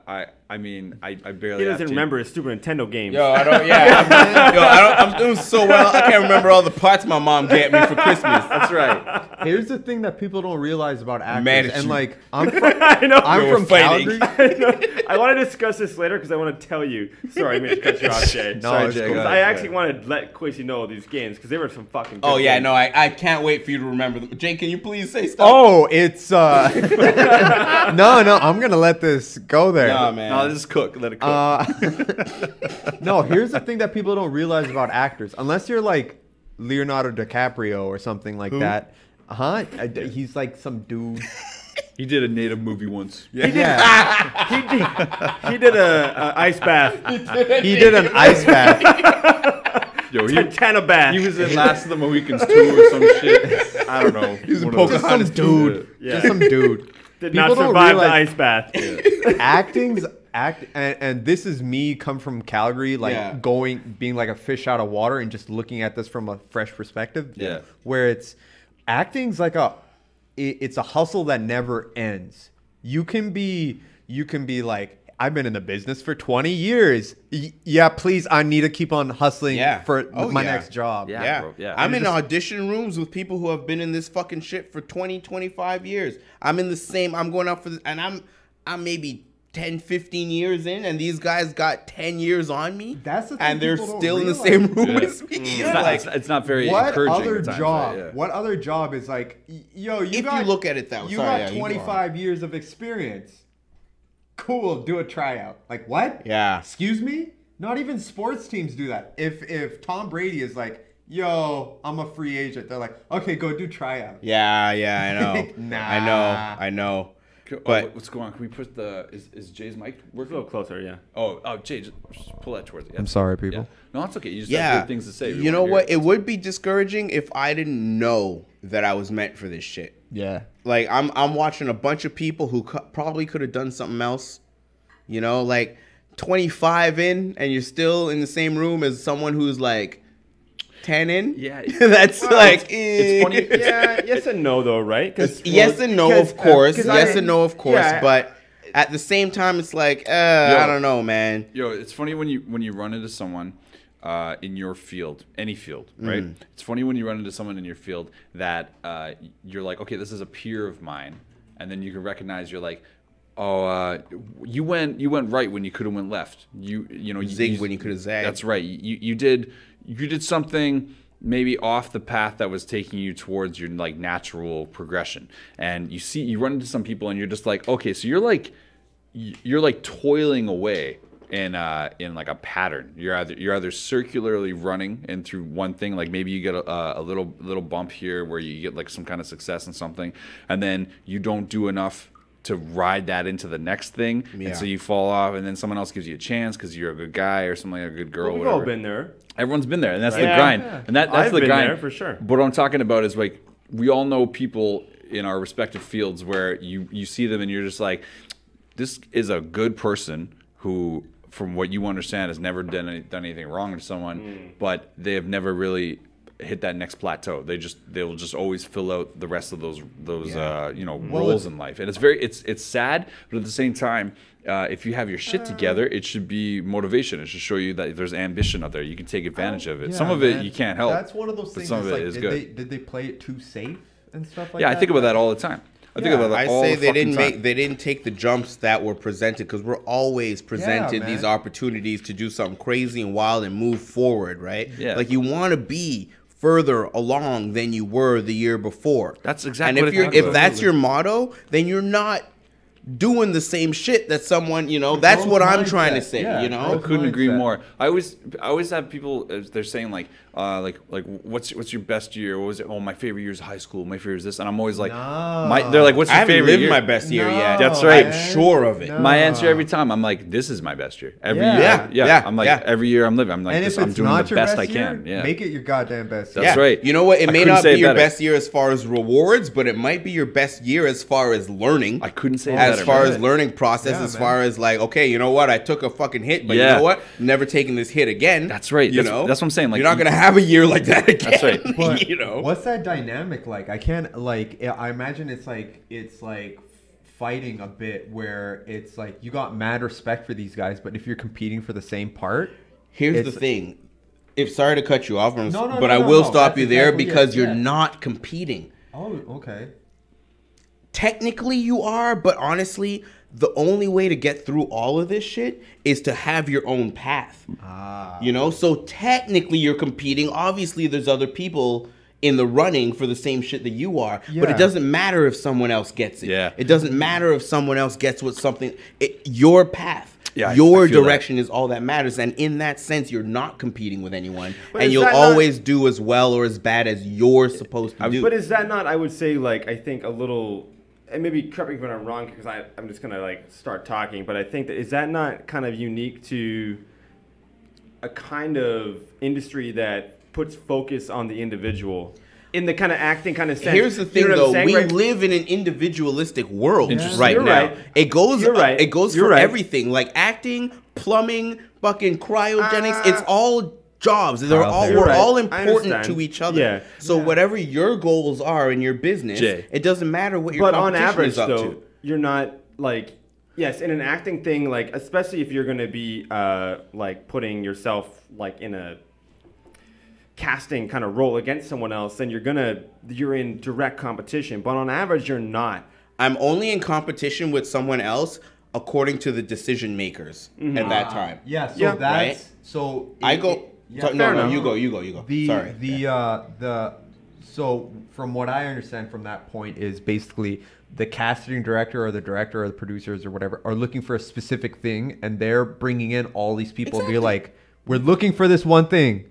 I barely. He doesn't remember his Super Nintendo games. Yo, I don't. Yeah, I'm doing so well. I can't remember all the parts my mom get me for Christmas. That's right. Here's the thing that people don't realize about actors, Mad at and you. like I'm from, I know. I'm from fighting. Calgary. I want to discuss this later because I want to tell you. Sorry, I mean to cut you off, Jay. No, Sorry, it's Jay, cool. go I ahead. actually want to let Kwasi know these games because they were some fucking. Good Oh yeah, games. no, I can't wait for you to remember them. Jay, can you please say stuff? Oh, it's no, I'm gonna let this go there. Nah, man. No, just cook. Let it cook. No, here's the thing that people don't realize about actors. Unless you're like Leonardo DiCaprio or something like that. He's like some dude. He did a native movie once. Yeah. He did a ice bath. He did an ice bath. Yo, Tana bath. he was in Last of the Mohicans 2 or some shit. I don't know. He's in One of those. Just some Pocahontas dude. Yeah. Just some dude. Did People not don't survive the realize- ice bath. And this is me come from Calgary, like Yeah. being like a fish out of water and just looking at this from a fresh perspective. Yeah. Where acting's like it's a hustle that never ends. You can be like, I've been in the business for 20 years. Yeah, please, I need to keep on hustling for my next job. Yeah. Yeah. Bro, yeah. I'm in just- audition rooms with people who have been in this fucking shit for 20, 25 years. I'm going out for this, and I'm maybe 10, 15 years in, and these guys got 10 years on me. That's the thing and they're people don't still in the realize. same room Yeah. as me. It's not very What encouraging. other at times, job? right? Yeah. What other job is like, yo, if you look at it that way, you sorry, got yeah, you go on. 25 years of experience. Cool, do a tryout. Like what? Yeah. Excuse me? Not even sports teams do that. If Tom Brady is like, yo, I'm a free agent, they're like, okay, go do tryout. Yeah, I know. Nah. I know. But But- what's going on? Can we put is Jay's mic A working? little closer, yeah. Oh, Jay, just pull that towards it. Yeah. I'm sorry, people. Yeah. No, it's okay. You just Yeah. have good things to say. We You know wanna hear what? It would be discouraging if I didn't know that I was meant for this shit. Yeah. Like I'm watching a bunch of people who probably could have done something else. You know, like 25 in, and you're still in the same room as someone who's like 10 in. Yeah. That's Well, like it's funny. Yeah, yes and no though, right? yes and no, of course. Yes and no, of course. yeah. But at the same time, it's like I don't know, man. Yo, it's funny when you run into someone in your field, any field, right? It's funny when you run into someone in your field that you're like, okay, this is a peer of mine, and then you can recognize you're like, oh, you went right when you could have went left. You know, Zig when you could have zagged. That's right. You did something maybe off the path that was taking you towards your like natural progression, and you run into some people and you're just like, okay, so you're like toiling away in like a pattern. You're either circularly running and through one thing, like maybe you get a little bump here where you get like some kind of success in something, and then you don't do enough to ride that into the next thing, and so you fall off, and then someone else gives you a chance because you're a good guy or something, like a good girl. We've whatever. all been there. Everyone's been there, and that's the Yeah. grind. Yeah. And that's I've the been grind there for sure. But what I'm talking about is like we all know people in our respective fields where you see them and you're just like, this is a good person who, from what you understand, has never done anything wrong to someone, but they have never really hit that next plateau. They will just always fill out the rest of those roles in life, and it's sad, but at the same time, if you have your shit together, it should be motivation. It should show you that there's ambition out there. You can take advantage of it. Yeah, some of it man. you can't help. That's one of those but things. some of that's it like, is did good. Did they play it too safe and stuff like Yeah, that? I think about that all the time. I think about that I all say the they fucking didn't time. they didn't take the jumps that were presented because we're always presented these man. opportunities to do something crazy and wild and move forward, right? Yeah. Like you want to be further along than you were the year before. That's exactly And what if it you're talks if that's about. your motto, then you're not doing the same shit that someone, that's Growth what I'm mindset. trying to say, Yeah, I growth couldn't agree mindset. more. I always have people they're saying like what's your best year? What was it? Oh, my favorite year is high school. My favorite is this, and I'm always like, No. they're like, what's I your haven't favorite lived year? my best year No, yet. That's right. I'm sure of it. No. My answer every time, I'm like, this is my best year. Every Yeah. year, Yeah. I'm like, Yeah. every year I'm living. I'm like, And this, if I'm it's doing not the your best best I year, can. Yeah, make it your goddamn best. That's year. right. You know what? It I may couldn't not say be it your better. best year as far as rewards, but it might be your best year as far as learning. I couldn't say it as better, far man. as learning process, Yeah, as man. far as like, okay, you know what? I took a fucking hit, but Yeah. you know what? Never taking this hit again. That's right. You That's- know, that's what I'm saying, like, you're not gonna have a year like that again. That's right. But you know, what's that dynamic like? I can't like. I imagine it's like fighting a bit where it's like you got mad respect for these guys, but if you're competing for the same part, Here's the thing. If sorry to cut you off, but I will stop That's you there exactly because it, you're yeah. not competing. Oh, okay. Technically you are, but honestly, the only way to get through all of this shit is to have your own path. You know, so technically you're competing. Obviously there's other people in the running for the same shit that you are, but it doesn't matter if someone else gets it. Yeah. It doesn't matter if someone else gets what something, your path. Yeah, your I feel direction is all that matters, and in that sense, you're not competing with anyone, But and is you'll that always do as well or as bad as you're supposed to do. But is that not, I would say, like, I think a little, and maybe correct me if I'm wrong, because I'm just going to, like, start talking, but I think that, is that not kind of unique to a kind of industry that puts focus on the individual? In the kind of acting kind of sense. Here's the thing, You know what I'm though. saying? We Right? live in an individualistic world Interesting. right You're now. right. It goes. You're right. It goes You're for right. everything, like acting, plumbing, fucking cryogenics. It's all jobs. They're all. You're We're right. all I important understand. to each other. Yeah. So whatever your goals are in your business, Jay. it doesn't matter what your But on competition average, is up though, to. you're not, like, yes, in an acting thing, like, especially if you're going to be, like, putting yourself, like, in a casting kind of role against someone else, then you're in direct competition. But on average, you're not. I'm only in competition with someone else according to the decision makers at that time. Yeah, so Yeah. that's Right? so I go. yeah, Sorry, fair no, enough. you go. You go. Sorry. So from what I understand from that point is basically the casting director or the director or the producers or whatever are looking for a specific thing, and they're bringing in all these people to be like, we're looking for this one thing,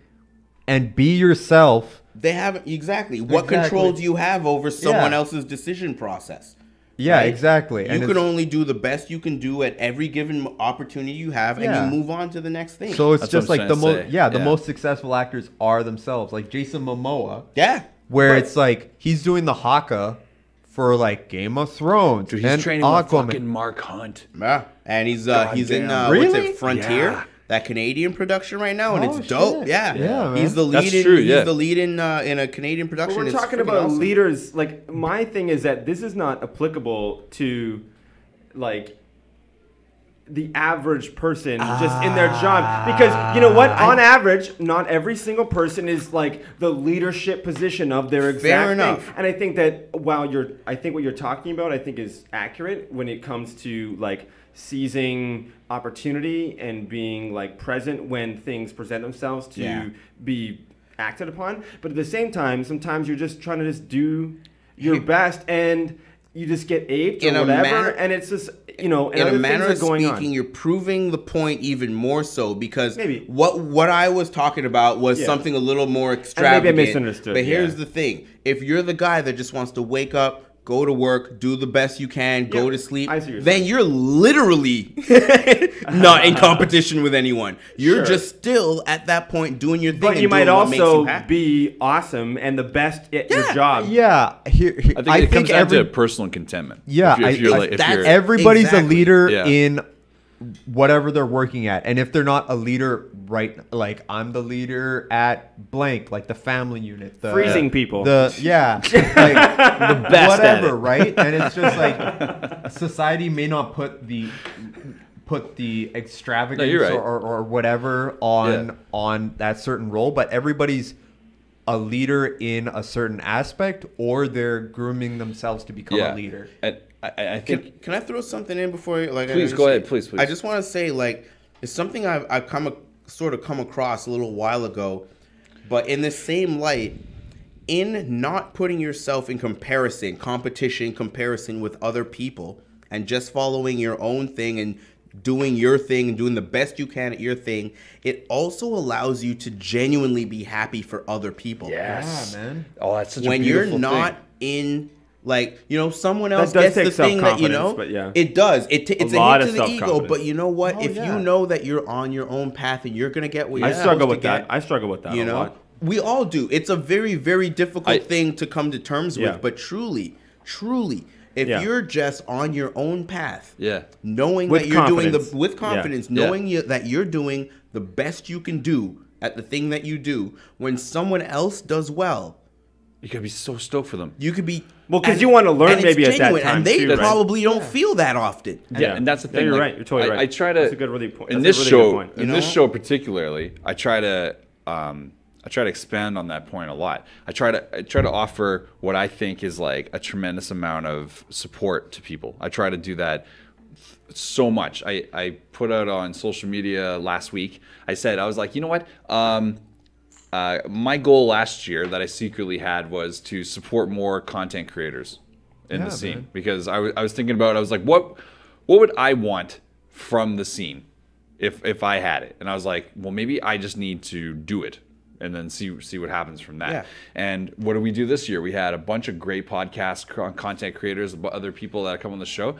and be yourself. They haven't exactly. What Exactly. control do you have over someone Yeah. else's decision process? Yeah, Right? exactly. You And can it's- only do the best you can do at every given opportunity you have, Yeah. and you move on to the next thing. So it's That's what just I'm like the trying to most, say. the Yeah. most successful actors are themselves. Like Jason Momoa, yeah, where But- it's like he's doing the haka for like Game of Thrones Dude, he's and training with Aquaman. fucking Mark Hunt. yeah. And he's in Goddamn. what's Really? it, Frontier, Yeah. that Canadian production right now, and Oh, it's dope. shit. Yeah, Yeah, he's man. the lead. That's in, true, he's yeah. the lead in a Canadian But production. we're It's talking freaking about awesome. leaders. Like, my thing is that this is not applicable to, like, the average person just in their job, because you know what, on average not every single person is like the leadership position of their exact Fair thing. enough. And I think that I think what you're talking about, I think, is accurate when it comes to like seizing opportunity and being like present when things present themselves to Yeah. be acted upon. But at the same time, sometimes you're just trying to just do your best, and you just get aped In or a whatever, manner- and it's just, you know, and in a other manner things of are going speaking, on. you're proving the point even more so, because Maybe. what I was talking about was Yeah. something a little more extravagant. misunderstood, But here's yeah. the thing: if you're the guy that just wants to wake up, go to work, do the best you can, go Yeah, to sleep, I see what you're then saying. you're literally not in competition with anyone. You're Sure. just still at that point doing your thing. But and you might doing what makes also you happy. be awesome and the best at your Yeah. job. Yeah, I think it comes down to personal contentment. Yeah, if you're like, if that's- you're, everybody's Exactly. a leader Yeah. in whatever they're working at, and if they're not a leader, right? Like I'm the leader at blank, like the family unit, the Freezing people. the like the best whatever, at it. right? And it's just like society may not put the extravagance No, you're right. or whatever on that certain role, but everybody's a leader in a certain aspect, or they're grooming themselves to become a leader. And I think Can I throw something in before you, like? Please, go ahead, please. I just want to say, like, it's something I've come across a little while ago, but in the same light, in not putting yourself in comparison with other people, and just following your own thing and doing your thing and doing the best you can at your thing, it also allows you to genuinely be happy for other people. yes, Yeah, man. Oh, that's such a When you're beautiful not thing. in, like, you know, someone else does gets take the thing that, you know, self-confidence, but yeah. it does. It's a lot hit of to the ego, self-confidence. but you know what? Oh, If yeah. you know that you're on your own path and you're gonna get what you're I struggle supposed with to that. get, I struggle with that you a know, lot. we all do. It's a very, very difficult I- thing to come to terms Yeah. with. But truly, if Yeah. you're just on your own path, Yeah. knowing With that you're doing confidence. with confidence, Yeah. knowing that you're doing the best you can do at the thing that you do, when someone else does well, you gotta be so stoked for them. You could be because you want to learn and it's maybe at that genuine, time and they too, right? probably don't feel that often. Yeah, and that's the thing. You're like, right. You're totally right. I try to. That's a good really point. In That's this a really show, good point. in this show particularly, I try to expand on that point a lot. I try to offer what I think is like a tremendous amount of support to people. I try to do that so much. I put out on social media last week. I was like, you know what? My goal last year that I secretly had was to support more content creators in the scene, because I was thinking about it. I was like, what would I want from the scene if I had it? And I was like, well, maybe I just need to do it and then see what happens from that. Yeah. And what did we do this year? We had a bunch of great podcast content creators, other people that come on the show.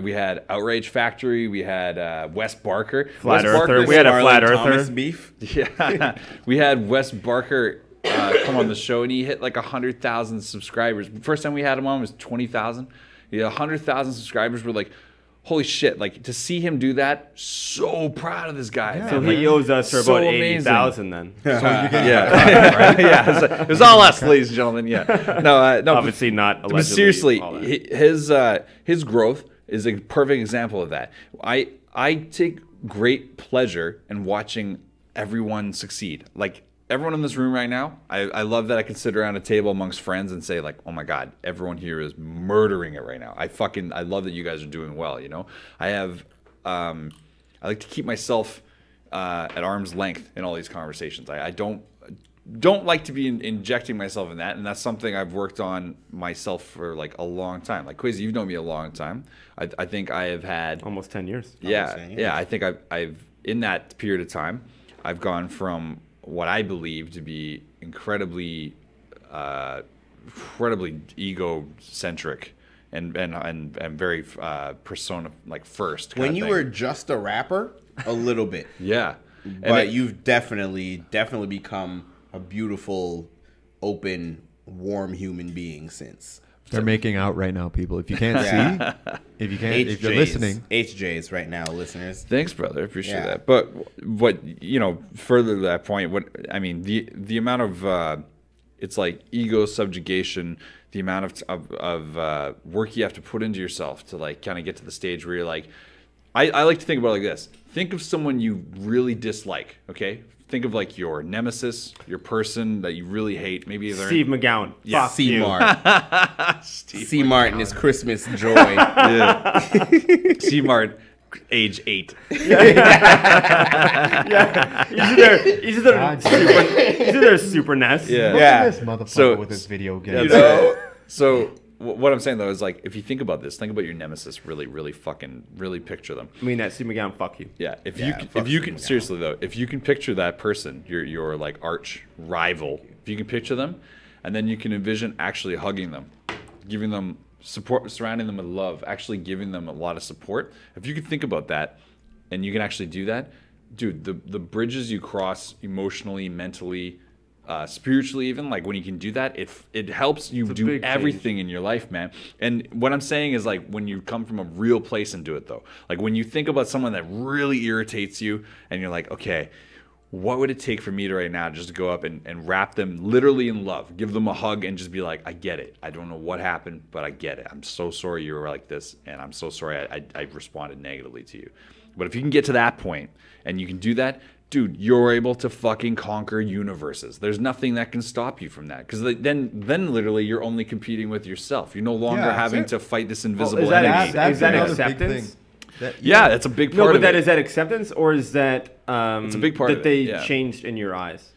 We had Outrage Factory. We had Wes Barker. Flat Earther. We had a Flat Thomas Earther. beef. Yeah, we had Wes Barker come on the show, and he hit like 100,000 subscribers. First time we had him on was 20,000. He had 100,000 subscribers. We're like, holy shit! Like, to see him do that, so proud of this guy. So man. he owes us for So about amazing. 80,000 then. Yeah, yeah. It was all us, ladies and gentlemen. Yeah, no. Obviously not. But Allegedly, seriously, all that. his growth is a perfect example of that. I take great pleasure in watching everyone succeed. Like, everyone in this room right now, I love that I can sit around a table amongst friends and say, like, oh my God, everyone here is murdering it right now. I love that you guys are doing well, you know? I like to keep myself at arm's length in all these conversations. I don't like to be injecting myself in that, and that's something I've worked on myself for like a long time. Like, Kwasi, you've known me a long time. I think I have had Almost 10 years. yeah. I think I've in that period of time, I've gone from what I believe to be incredibly egocentric and very persona like first. When you were just a rapper, a little bit. Yeah, But you've definitely become a beautiful, open, warm human being since. They're making out right now, people. If you can't see, if you're listening, HJs right now, listeners. Thanks, brother. Appreciate Yeah. that. But what, further to that point, the amount of it's like ego subjugation, the amount of work you have to put into yourself to like kind of get to the stage where you're like, I like to think about it like this. Think of someone you really dislike, okay? Think of like your nemesis, your person that you really hate. Maybe they're Steve McGowan. Yeah. Fuck you. C-Mart. Steve C-Mart and his Christmas joy. Yeah. C-Mart, age 8. He's either their Super NES. Yeah. look at this motherfucker So- with his video game. So what I'm saying though is like, if you think about this, think about your nemesis. Really picture them. I mean, that Steve McGowan, fuck you. Yeah. If Yeah, you fuck can Steve McGowan. seriously though, if you can picture that person, your like arch rival, if you can picture them, and then you can envision actually hugging them, giving them support, surrounding them with love, actually giving them a lot of support. If you can think about that, and you can actually do that, dude, the bridges you cross emotionally, mentally, spiritually, even like when you can do that, it helps you do big everything in your life, man. And what I'm saying is like when you come from a real place and do it though, like when you think about someone that really irritates you and you're like, okay, what would it take for me to right now just to go up and wrap them literally in love, give them a hug and just be like, I get it. I don't know what happened, but I get it. I'm so sorry you were like this, and I'm so sorry I responded negatively to you. But if you can get to that point and you can do that, dude, you're able to fucking conquer universes. There's nothing that can stop you from that. Because then literally you're only competing with yourself. You're no longer Yeah, that's having it. to fight this invisible is that enemy. Is that another big acceptance? thing. That- Yeah, that's a big part No, but of that it. is that acceptance, or is that It's a big part that of it, they yeah. changed in your eyes?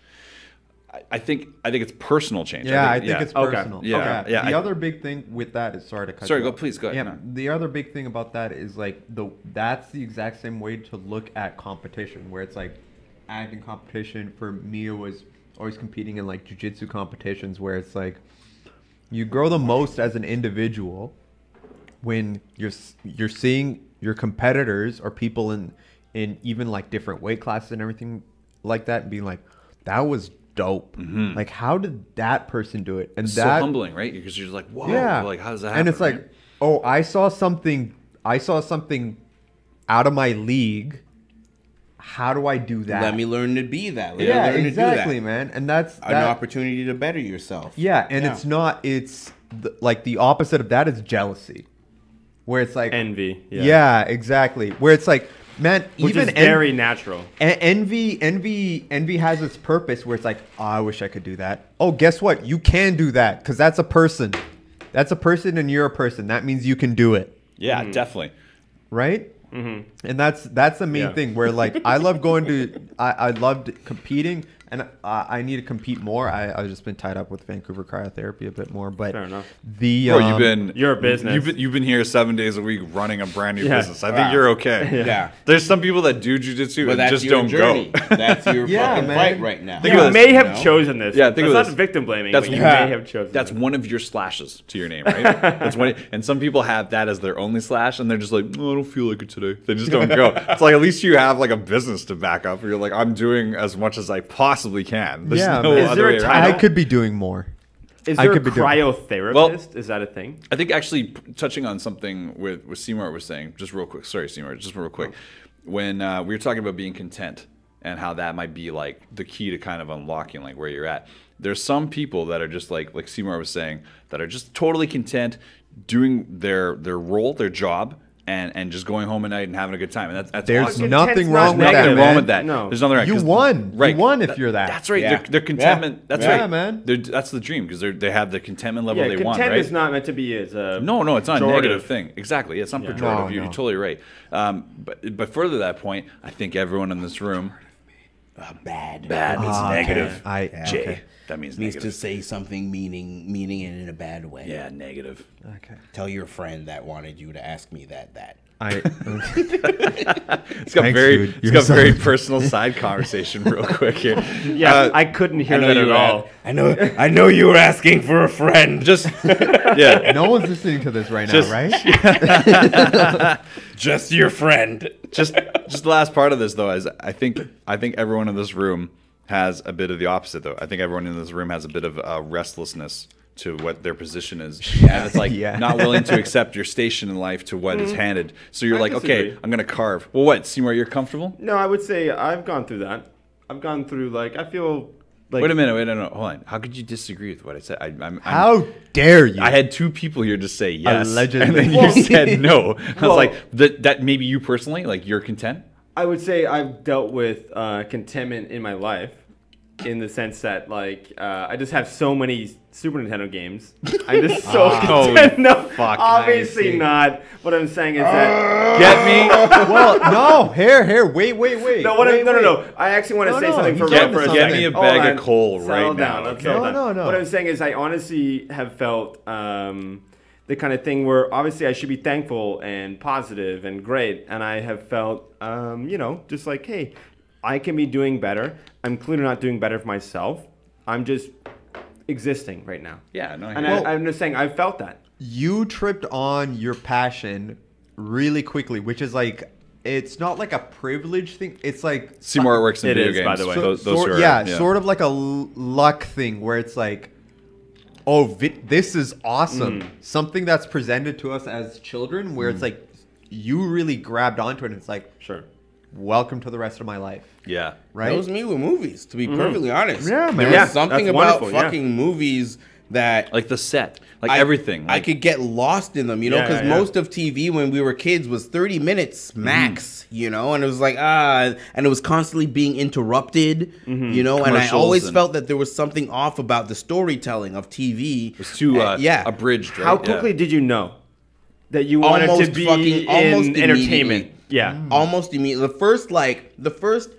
I think it's personal change. Yeah, I think it's Okay. personal. Yeah, Okay. yeah, The I- other big thing with that is sorry to cut Sorry, you go off. please, go ahead. Yeah, No. the other big thing about that is like that's the exact same way to look at competition, where it's like acting competition. For me, it was always competing in like jiu-jitsu competitions, where it's like you grow the most as an individual when you're seeing your competitors or people in even like different weight classes and everything like that, and being like, that was dope. Like, how did that person do it? And It's so that humbling, right? Because you're just like, whoa, yeah, like how does that happen? And it's like, right? oh, I saw something out of my league, how do I do that? Let me learn to be that. Let me yeah, learn exactly, to do that. man. And that's An opportunity to better yourself. Yeah, and it's not. It's like the opposite of that is jealousy, where it's like Envy. Yeah, exactly. Where it's like, man, Which even is very natural. envy has its purpose. Where it's like, oh, I wish I could do that. Oh, guess what? You can do that because that's a person. That's a person, and you're a person. That means you can do it. Yeah, definitely. Right? Mm-hmm. And that's the main thing where like I love going to I loved competing, and I need to compete more. I've just been tied up with Vancouver cryotherapy a bit more, but fair enough. You're a business. You've been here 7 days a week running a brand new business. I think Wow. you're okay. Yeah. There's some people that do jujitsu But and that's just your don't journey. go. That's your Yeah, fucking man. fight right now. Think You about may this, have chosen this. Yeah, think That's of not this. victim blaming, That's but you one- may have chosen That's this. one of your slashes to your name, right? That's one, and some people have that as their only slash, and they're just like, oh, I don't feel like it today. They just don't go. It's like at least you have like a business to back up. Where you're like, I'm doing as much as I possibly can. There's Yeah, no man. Is other there a way around. title? I could be doing more. Is I there a could be doing- cryotherapist? Well- Is that a thing? I think actually touching on something with C-Mart was saying, just real quick. Sorry, C-Mart, just real quick. When we were talking about being content and how that might be like the key to kind of unlocking like where you're at. There's some people that are just like C-Mart was saying, that are just totally content doing their role, their job, and just going home at night and having a good time. And that's There's awesome. nothing Content's wrong not with that, Nothing man. wrong with that. No. There's nothing wrong. You 'cause- won. Right. You won if you're that. That's right. Yeah. Their contentment. That's Yeah, right, man. That's the dream because they have the contentment level Yeah, they content want. Right. is not meant to be as a No, it's not a pejorative. negative thing. Exactly. It's not pejorative. No, You're no. totally right. But further to that point, I think everyone in this room, Bad. bad is negative. Jay, Okay. that means Means to negative. say something meaning it in a bad way. Yeah, negative. Okay. Tell your friend that wanted you to ask me that. It's got Thanks, very, dude. it's You're got very solid. personal side conversation real quick here. Yeah, I couldn't hear that at all. I know you were asking for a friend. Just yeah, No one's listening to this right now, Just- right? Just your friend. just the last part of this though is I think everyone in this room has a bit of the opposite though. I think everyone in this room has a bit of restlessness to what their position is, and it's like Yeah. not willing to accept your station in life to what is handed. So you're I like, okay, disagree. I'm gonna carve. Well, what? Seymour, you're comfortable? No, I would say I've gone through that. I've gone through I feel like Wait a minute, no, hold on. How could you disagree with what I said? I'm How dare you? I had two people here just say yes, Allegedly. and then Well- you said no. I Well- was like, that maybe you personally, like you're content. I would say I've dealt with contentment in my life, in the sense that I just have so many Super Nintendo games. I'm just so content. No, fuck, obviously I see. not. What I'm saying is that Get me, well, no. Here. Wait. no. No. I actually want to No, say no, something he's for getting real for a something. get second. me a Hold bag on. of coal Settle right down. now. Let's Okay? settle No, down. no. What I'm saying is I honestly have felt the kind of thing where obviously I should be thankful and positive and great, and I have felt just like, hey, I can be doing better. I'm clearly not doing better for myself. I'm just existing right now. Yeah, no. I And hear you. I'm just saying I've felt that. You tripped on your passion really quickly, which is like, it's not like a privilege thing. It's like Seymour works in It video is, games. by the way. Those sort, who are, yeah, sort of like a luck thing where it's like, oh, this is awesome. Something that's presented to us as children where it's like, you really grabbed onto it and it's like, Sure. welcome to the rest of my life. Yeah. Right? That was me with movies, to be perfectly honest. Yeah, man. There Yeah, was something that's about wonderful, yeah. fucking movies that Like the set, like everything. I Like, could get lost in them, Yeah, because yeah. most of TV when we were kids was 30 minutes max, and it was like, and it was constantly being interrupted, and I Commercials always and- felt that there was something off about the storytelling of TV. It's too yeah. abridged. Right? How Yeah. quickly did you know that you wanted to Almost be fucking- in almost entertainment? immediately. Yeah. Almost immediately. The first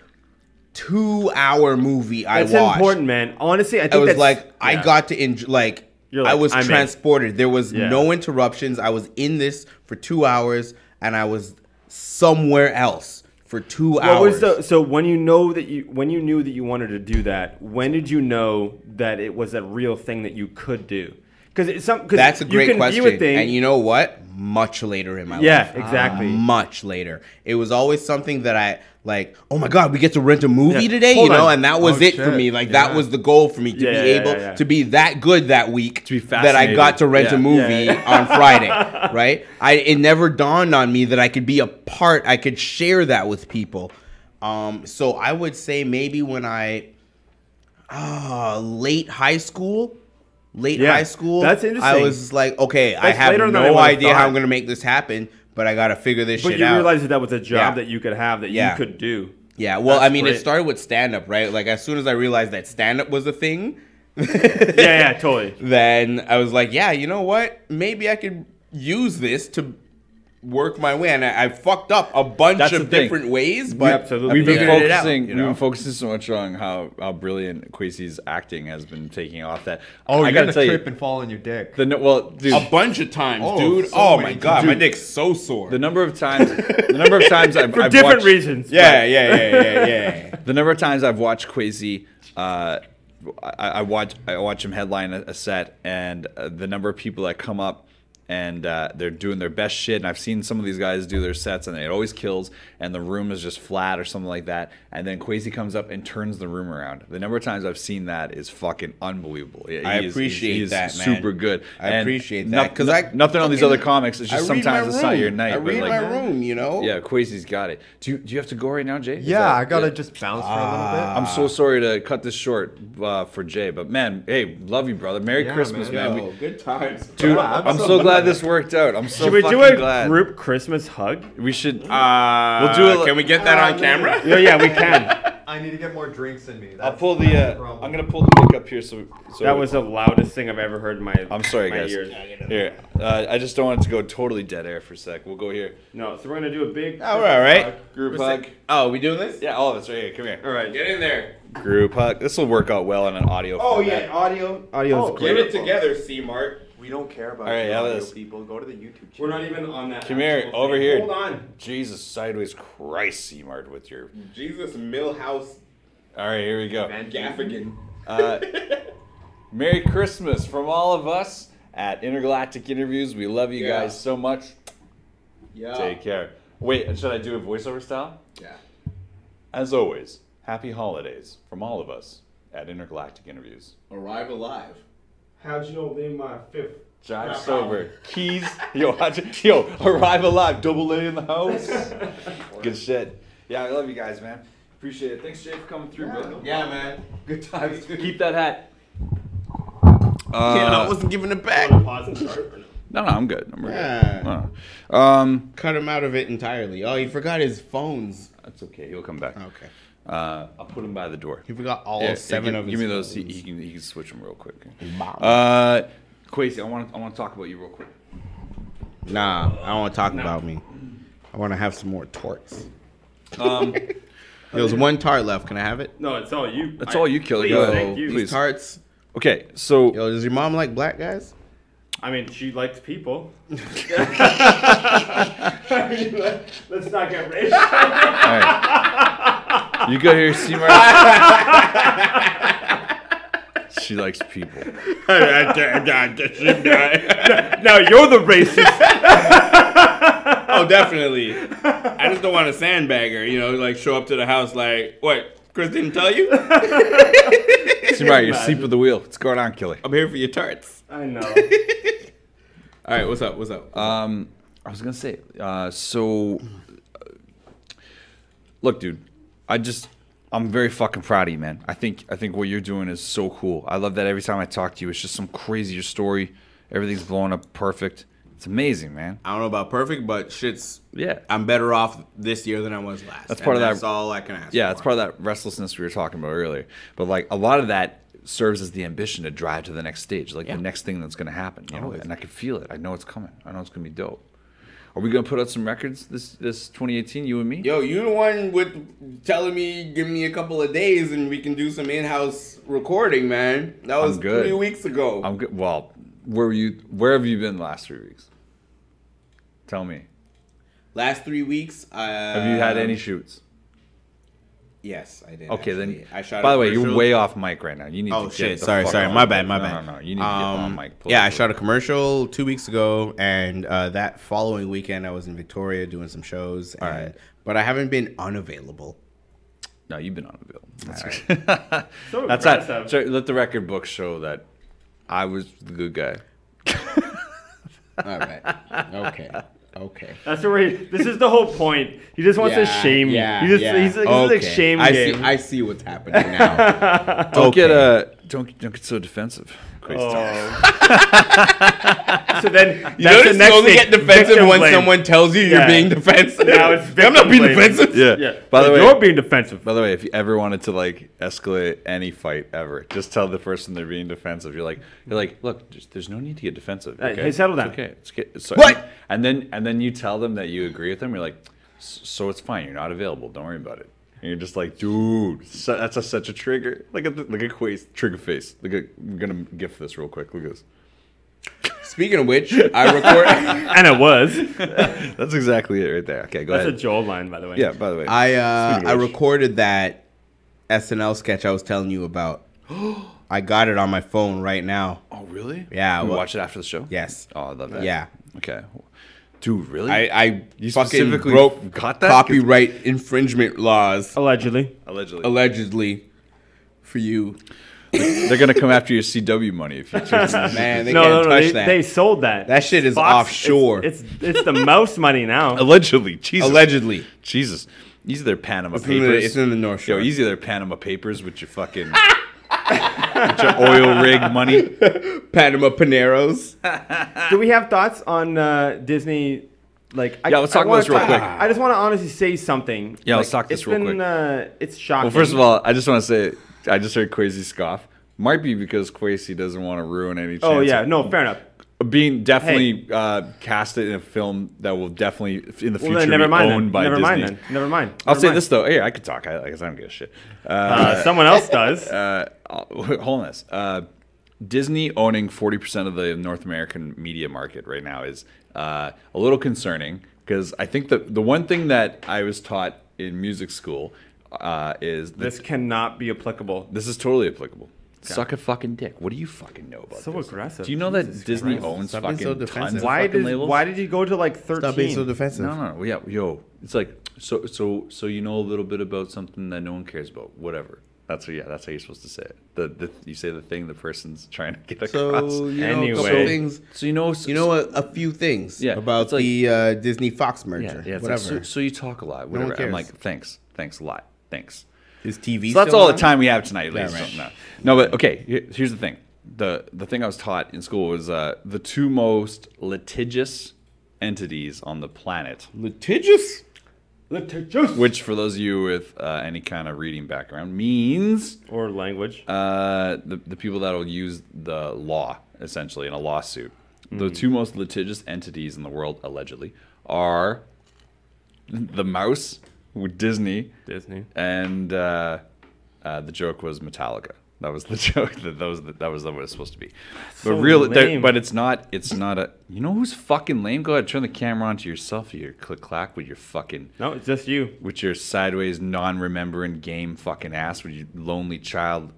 2-hour movie I That's watched. important, man. Honestly, I think I was that's like, I yeah. got to enjoy, You're I like, was I'm in. transported. There was Yeah. no interruptions. I was in this for 2 hours, and I was somewhere else for 2 What hours. was so when you knew that you wanted to do that? When did you know that it was a real thing that you could do? Because That's a great you can question. View a thing, And you know what? Much later in my yeah, life. exactly. Much later. It was always something that I like, oh my God, we get to rent a movie Yeah. today, Hold on. and that was Oh, it for shit. me. Like that Yeah. was the goal for me to Yeah, be yeah, able yeah. to be that good that week To be that I got to rent fascinated. a movie Yeah, yeah. on Friday, right? It never dawned on me that I could be a part, I could share that with people. So I would say maybe when late high school. High school. That's interesting. I was like, okay, I That's have later than I no would've idea how thought. I'm gonna make this happen, but I gotta figure this But shit you out. realized that was a job Yeah. that you could have that Yeah. you could do. Yeah, well, That's I mean, great. it started with stand up, right? Like as soon as I realized that stand up was a thing, Yeah, totally. then I was like, yeah, you know what? Maybe I could use this to work my way. And I fucked up a bunch That's the of thing. different ways, but absolutely I We've been figured it out, focusing. you We've know? been focusing so much on how brilliant Kwasi's acting has been taking off. That Oh, I you're gotta gonna tell trip you, and fall on your dick. well, dude, A bunch of times, Oh, dude. so Oh my many god, my times. dick's so sore. the number of times I've For I've different watched, reasons. yeah. the number of times I've watched Kwasi, I watch him headline a set, and the number of people that come up and they're doing their best shit. And I've seen some of these guys do their sets, and it always kills, and the room is just flat or something like that. And then Kwasi comes up and turns the room around. The number of times I've seen that is fucking unbelievable. I appreciate that, man. Super good. I And appreciate that, 'cause nothing on these other fucking- comics. It's just I read sometimes my it's not room. your night. I but read like, my room, you know. Yeah, Kwasi's got it. Do you have to go right now, Jay? Is Yeah, that- I gotta just bounce for a little bit. I'm so sorry to cut this short for Jay, but man, hey, love you, brother. Merry Yeah, Christmas, man. man. Yo, good times, Dude, Yeah, I'm so glad this worked out. I'm so Should we fucking do a glad. group Christmas hug? We should. We'll do a- Can we get that on camera? Yeah, we can. I need to get more drinks in me. I'll That's pull the the. problem. I'm gonna pull the mic up here. So That was the loudest thing I've ever heard in my I'm sorry, my guys. ears. Here, I just don't want it to go totally dead air for a sec. We'll go here. No, so we're gonna do a big Oh, we're all right. Group hug. Oh, we doing this? Yeah, all of us right here. Come here. All right. Get in there. Group hug. This will work out well in an audio. Oh format. yeah, audio. Audio's Get great. it together, C-Mart. We don't care about All right, the how audio, about this? people. Go to the YouTube We're channel. not even on that. Come here, actual over thing. here. Hold on. Jesus, sideways Christ, C-Mart with your. Jesus Millhouse All right, here we go. Gaffigan. Merry Christmas from all of us at Intergalactic Interviews. We love you Yeah. guys so much. Yeah. Take care. Wait, should I do a voiceover style? Yeah. As always, happy holidays from all of us at Intergalactic Interviews. Arrive alive. How'd you know they my fifth? Jive sober. Keys. Yo, arrive alive. Double A in the house. Good shit. Yeah, I love you guys, man. Appreciate it. Thanks, Jay, for coming through, bro. Yeah, man. Good times. Keep that hat. I wasn't giving it back. Pause and start. Or no? No, I'm good. I'm Yeah. good. Cut him out of it entirely. Oh, he forgot his phones. That's okay. He'll come back. Okay. I'll put him by the door. He forgot all Yeah, seven of his give me those. phones. He can switch them real quick. Bomb. Kwasi, I want to talk about you real quick. Nah, I don't want to talk about me. I want to have some more tarts. There's one tart left. Can I have it? No, it's all you. That's all you, Killer. Please, Yo, thank you. please. Tarts. Okay, so Yo, does your mom like black guys? I mean, she likes people. Let's not get racist. all right. You go here, C-Mart. She likes people. Now you're the racist. Oh, definitely. I just don't want a sandbagger, you know, like show up to the house like, what, Chris didn't tell you? C-Mart, you're asleep at the wheel. What's going on, Killer? I'm here for your tarts. I know. All right, what's up? What's up? I was gonna say, look, dude, I'm very fucking proud of you, man. I think what you're doing is so cool. I love that every time I talk to you, it's just some crazier story. Everything's blowing up perfect. It's amazing, man. I don't know about perfect, but shit's. Yeah. I'm better off this year than I was last. That's part of that. That's all I can ask. Yeah, for. it's part of that restlessness we were talking about earlier. But like a lot of that serves as the ambition to drive to the next stage, like the next thing that's gonna happen. You know, Always. and I can feel it. I know it's coming. I know it's gonna be dope. Are we gonna put out some records this 2018? You and me? Yo, you the one with telling me, give me a couple of days and we can do some in-house recording, man. That was I'm good. 3 weeks ago. I'm good. Well, where have you been the last 3 weeks? Tell me. Last 3 weeks, Have you had any shoots? Yes, I did. Okay, actually. then. I shot. By a the way, you're commercial. way off mic right now. You need Oh to shit! get the Sorry, fuck sorry. on My mic. bad. My bad. No, you need to get on mic. Pull Yeah, it I through. shot a commercial 2 weeks ago, and that following weekend I was in Victoria doing some shows. And, right. But I haven't been unavailable. No, you've been unavailable. That's All right. So That's impressive. not. So let the record book show that I was the good guy. All right. Okay. Okay. That's where this is the whole point. He just wants to shame you. He's like shame game. I see what's happening now. Don't get so defensive. Oh. So then You notice you only get defensive when someone tells you you're being defensive. Now it's I'm not being defensive. Yeah. By the way, you're being defensive. By the way, if you ever wanted to like escalate any fight ever, just tell the person they're being defensive. You're like, look, there's no need to get defensive. Okay? Hey, settle down. It's okay. So, What? And then you tell them that you agree with them. You're like, so it's fine. You're not available. Don't worry about it. And you're just like, dude, that's such a trigger. Look at Quay's trigger face. I'm gonna gif this real quick. Look at this. Speaking of which, I record. And it was. That's exactly it right there. Okay, go ahead. That's a Joel line, by the way. Yeah, by the way. I recorded that SNL sketch I was telling you about. I got it on my phone right now. Oh, really? Yeah. We watch it after the show? Yes. Oh, I love that. Yeah. Okay. Dude, really? I You fucking specifically broke got that? copyright infringement laws Allegedly. allegedly for you. They're gonna come after your CW money if you choose. Man, they can't touch that. They sold that. That shit is Fox, offshore. It's the mouse money now. Allegedly, Jesus. Allegedly. Jesus. Easy their Panama It's Papers. in the North Shore. Yo, easy their Panama Papers with your fucking with your oil rig money. Panama Paneros. Do we have thoughts on Disney? Like, Let's talk about this real quick. I just want to honestly say something. Yeah, like, let's talk this real quick. It's shocking. Well, first of all, I just want to say I just heard Kwasi scoff. Might be because Kwasi doesn't want to ruin any chance. Oh yeah, no, fair enough. Being definitely casted in a film that will definitely in the future Well, then, never be mind owned then. by Never Disney. mind then. Never mind. I'll Never say mind. this though. Hey, I could talk. I guess I don't give a shit. Someone else does. Hold on this. Disney owning 40% of the North American media market right now is a little concerning because I think the one thing that I was taught in music school is that This cannot be applicable. this is totally applicable. Suck a fucking dick. What do you fucking know about So this? aggressive. Do you know that Jesus Disney Christ. owns Stop being fucking so tons defensive. of Why fucking labels? did he go to like 13? Stop being so defensive. No. Yeah, yo, it's like so you know a little bit about something that no one cares about. Whatever. That's how you're supposed to say it. You say the thing the person's trying to get across. So you know a Anyway. couple things. So you know a few things about it's like- the Disney Fox merger. yeah. It's whatever. like, so you talk a lot. one Whatever. I'm cares. like, thanks a lot. Thanks. Is TV? So that's still all on? the time we have tonight, ladies. right. No, but okay. Here's the thing. The thing I was taught in school was the two most litigious entities on the planet. Litigious. Which, for those of you with any kind of reading background, means Or language. the people that will use the law essentially in a lawsuit. The two most litigious entities in the world, allegedly, are the mouse with Disney, and the joke was Metallica. That was the joke. That was what it was supposed to be. So But lame. but it's not. It's not a. You know who's fucking lame? Go ahead, turn the camera on to yourself. You click clack with your fucking. No, it's just you. With your sideways, non-remembering game fucking ass. With your only child,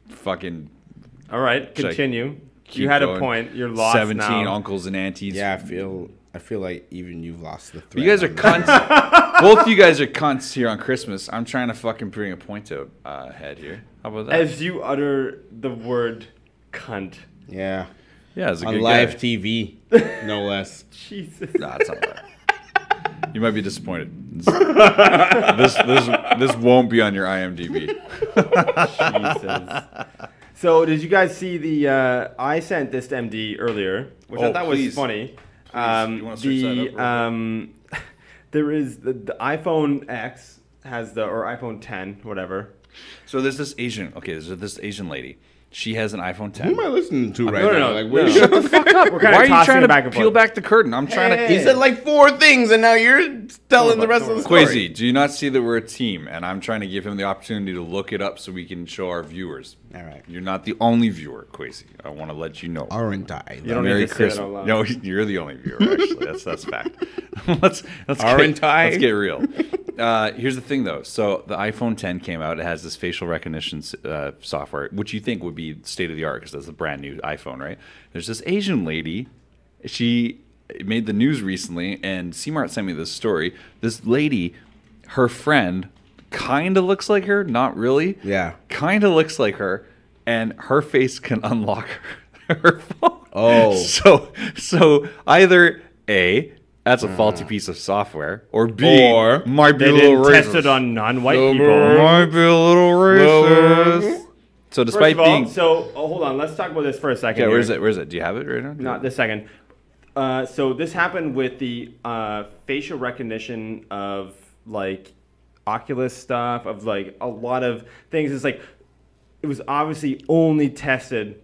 fucking. All right, Should I continue. keep You had a going? point. You're lost 17 now. uncles and aunties. Yeah, I feel like even you've lost the thread. You guys are cunts. Both of you guys are cunts here on Christmas. I'm trying to fucking bring a point to head here. How about that? As you utter the word cunt. Yeah. Yeah, it's a On good live guy. TV, no less. Jesus. Nah, it's not bad. You might be disappointed. This won't be on your IMDb. Jesus. So, did you guys see the? I sent this to MD earlier, which I Oh, thought please. was funny. You wanna search that up There is the iPhone X has or iPhone 10, whatever. So there's this Asian. Okay, there's this Asian lady. She has an iPhone 10. Who am I listening to right No, now? no, Like, no. where Shut the fuck up. We're kind Why are of you tossing trying it back to and peel forth. back the curtain? I'm trying to. He said like 4 things, and now you're telling the rest of the story. Kwasi, do you not see that we're a team, and I'm trying to give him the opportunity to look it up so we can show our viewers. All right. You're not the only viewer, Kwasi. I want to let you know. Aren't I? You don't Merry need to say it Christmas. out loud. No, you're the only viewer. Actually, that's fact. let's Aren't I? Let's get real. Here's the thing, though. So the iPhone 10 came out. It has this facial recognition software, which you think would be state of the art because that's a brand new iPhone, right? There's this Asian lady. She made the news recently, and C-Mart sent me this story. This lady, her friend, kind of looks like her, not really. Yeah. Kind of looks like her, and her face can unlock her phone. Oh. So either A, that's a faulty piece of software, or B, Or might be They a little didn't racist. test it on non-white No, people. Might be a little racist. So First despite of all, being, hold on. Let's talk about this for a second. yeah, here. where's it? Where's it? Do you have it right now? Not this second. So this happened with the facial recognition of like Oculus stuff, of like a lot of things. It's like it was obviously only tested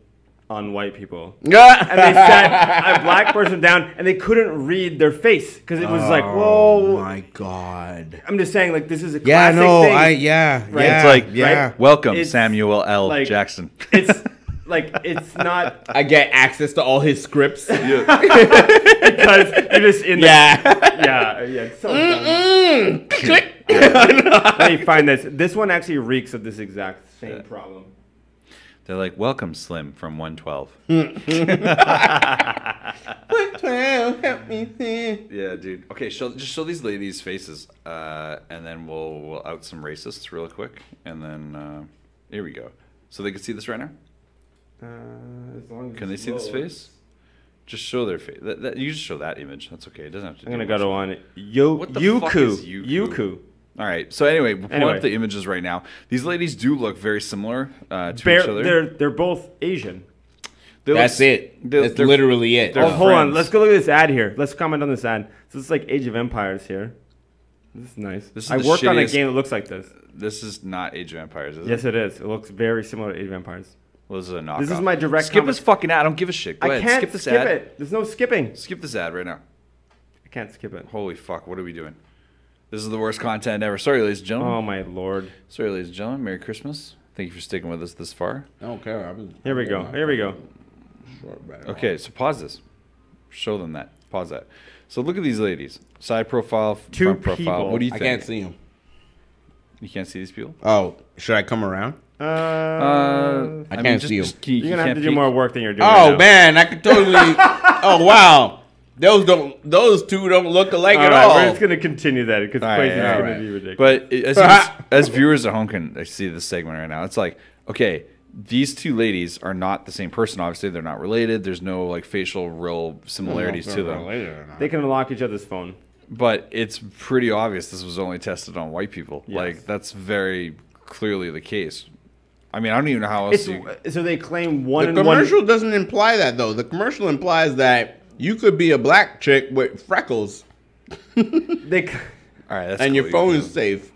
on white people, and they sat a black person down, and they couldn't read their face because it was like, whoa. Oh my god. I'm just saying, like, this is a Yeah, classic no, thing. right? It's like, yeah. welcome, It's Samuel L. like- Jackson. It's like it's not I get access to all his scripts. because you're just in the Yeah. yeah. It's so dumb. Click. Let me find this. This one actually reeks of this exact same problem. They're like, welcome, Slim from 112. Help me see. Yeah, dude. Okay, just show these ladies' faces, and then we'll out some racists real quick, and then here we go. So they can see this right now. As long as Can they it's see this low. face? Just show their face. You just show that image. That's okay. It doesn't have to. I'm do gonna much. go to one. What the fuck is Yuku? Yuku. All right. So anyway, we'll pull Anyway. up the images right now. These ladies do look very similar to each Bear, other. they're both Asian. They That's look- it. they're- That's they're- literally it. they're Oh, hold on. friends. Let's go look at this ad here. Let's comment on this ad. So this is like Age of Empires here. This is nice. This is I the worked on a shittiest- game that looks like this. This is not Age of Empires, is Yes, it? it is. It looks very similar to Age of Empires. Well, this is a knockoff. This is my direct Skip comment. this fucking ad. I don't give a shit. Go I ahead. can't Skip this skip ad. it. There's no skipping. Skip this ad right now. I can't skip it. Holy fuck. What are we doing? This is the worst content ever. Sorry, ladies and gentlemen. Oh my lord. Sorry, ladies and gentlemen. Merry Christmas. Thank you for sticking with us this far. I don't care. Here we go. Here we go. Okay, so pause this. Show them that. Pause that. So look at these ladies. Side profile, Two front profile. people. What do you I think? can't see him. You can't see these people? Oh, should I come around? I can't see 'em. You're gonna have to do more work than you're doing. Oh right now. man, I could totally. Oh wow, those two don't look alike All at right, all. we're just gonna continue that because All Quasi's right, all gonna right. be ridiculous. But as viewers at home can see this segment right now, it's like, okay, these two ladies are not the same person. Obviously, they're not related. There's no like facial real similarities to them. They can unlock each other's phone. But it's pretty obvious this was only tested on white people. Yes. Like that's very clearly the case. I mean, I don't even know how else So they claim one The and one. commercial doesn't imply that though. The commercial implies that you could be a black chick with freckles They, All right, that's and your cool. phone You is safe.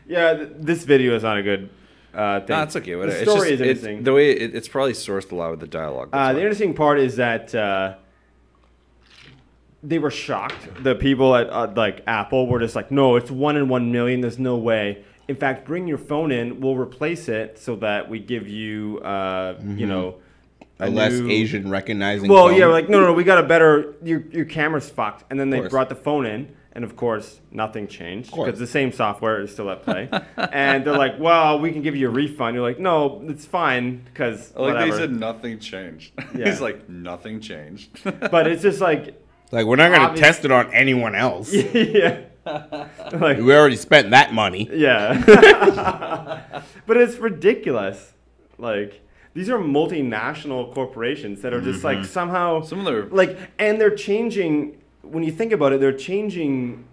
yeah, this video is not a good thing. No, it's okay. Whatever. The It's story just- is interesting. the way it's probably sourced a lot with the dialogue. That's The why. interesting part is that they were shocked. The people at like Apple were just like, "No, it's 1 in 1 million. There's no way. In fact, bring your phone in. We'll replace it so that we give you, you know, A less new- Asian recognizing. Well, phone. yeah, we're like no, we got a better. Your camera's fucked." And then they course. brought the phone in, and of course, nothing changed course. because the same software is still at play. And they're like, "Well, we can give you a refund." You're like, "No, it's fine because Like whatever." they said, nothing changed. Yeah. He's like, nothing changed. But it's just like, Like we're not gonna Obvious- test it on anyone else. yeah, like We already spent that money. yeah. But it's ridiculous. Like these are multinational corporations that are just like somehow Some of them are- like, and they're changing. When you think about it, they're changing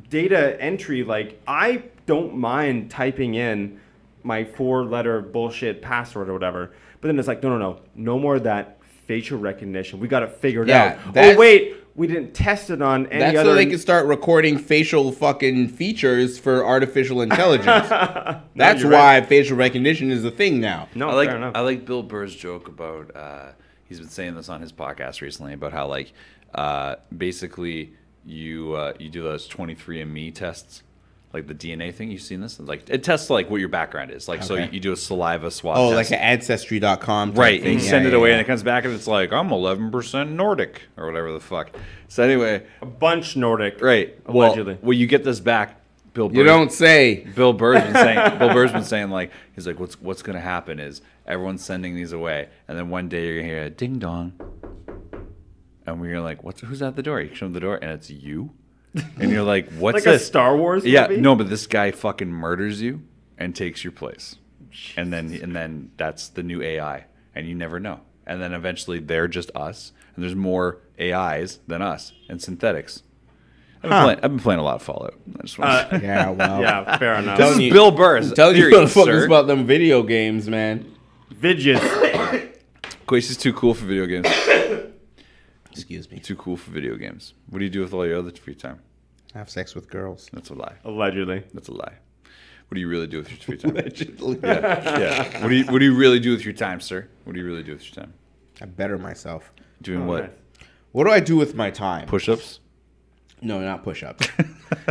data entry. Like I don't mind typing in my 4-letter bullshit password or whatever, but then it's like no more of that facial recognition. We got it figured Yeah, out. that's- Oh wait, we didn't test it on any That's other. so they can start recording facial fucking features for artificial intelligence. That's you're why facial recognition is a thing now. No, I fair enough. like Bill Burr's joke about he's been saying this on his podcast recently about how like basically you do those 23andMe tests, like the DNA thing. You've seen this? Like it tests like what your background is. Like so Okay. you do a saliva swab. Oh, test. like an ancestry.com type Right, thing. and you send it away, and it comes back, and it's like I'm 11% Nordic or whatever the fuck. So anyway, a bunch Nordic. right? Allegedly. Well, you get this back. Bill Burr. You don't say. Bill Burr's been saying. Bill Burr's been saying like he's like what's going to happen is everyone's sending these away, and then one day you're gonna hear a ding dong, and we're like, who's at the door? You show them the door, and it's you, and you're like, what's Like this? a Star Wars movie? Yeah, no, but this guy fucking murders you and takes your place, and then that's the new AI, and you never know, and then eventually they're just us, and there's more AIs than us and synthetics. I've been playing a lot of Fallout. I just want to Yeah, wow. Yeah, fair enough. this is Bill Burr's Tell you theory, motherfuckers sir. about them video games, man. Vidges. Kwasi's too cool for video games. Excuse me. Too cool for video games. What do you do with all your other free time? Have sex with girls. That's a lie. Allegedly. That's a lie. What do you really do with your free time? Allegedly. Yeah. What do you really do with your time, sir? What do you really do with your time? I better myself. Doing what? Nice. What do I do with my time? Push-ups? No, not push-ups.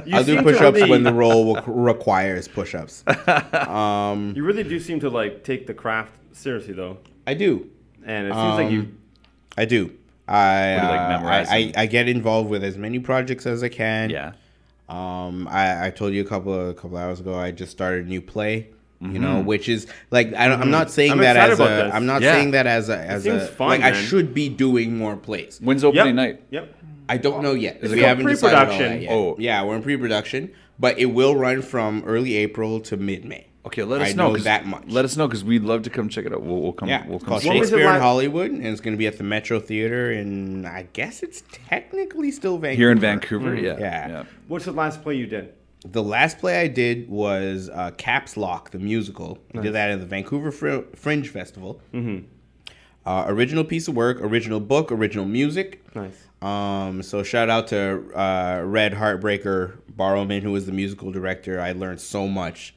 You I'll do seem to push-ups really- when the role requires push-ups. You really do seem to like take the craft seriously, though, I do. and it seems like you. I do. I, What do you like, memorizing? I get involved with as many projects as I can. Yeah. I told you a couple hours ago I just started a new play. You know, which is like I'm not saying I'm that excited as about a this. I'm not Yeah. saying that as a seems fun, like I man. should be doing more plays. When's opening Yep. night? Yep. I don't know yet. It's We called haven't decided all pre-production. that yet. Oh. Yeah, we're in pre-production, but it will run from early April to mid-May. Okay, let us I know. know 'cause- that much. Let us know because we'd love to come check it out. We'll come. Yeah, We'll it's come. called see When was it Shakespeare in last- Hollywood, and it's going to be at the Metro Theater, and I guess it's technically still Vancouver. Here in Vancouver. Yeah. Yeah. What's the last play you did? The last play I did was Caps Lock, the musical. I did that at the Vancouver Fringe Festival. Original piece of work, original book, original music. Nice. So shout out to Red Heartbreaker Barrowman, who was the musical director. I learned so much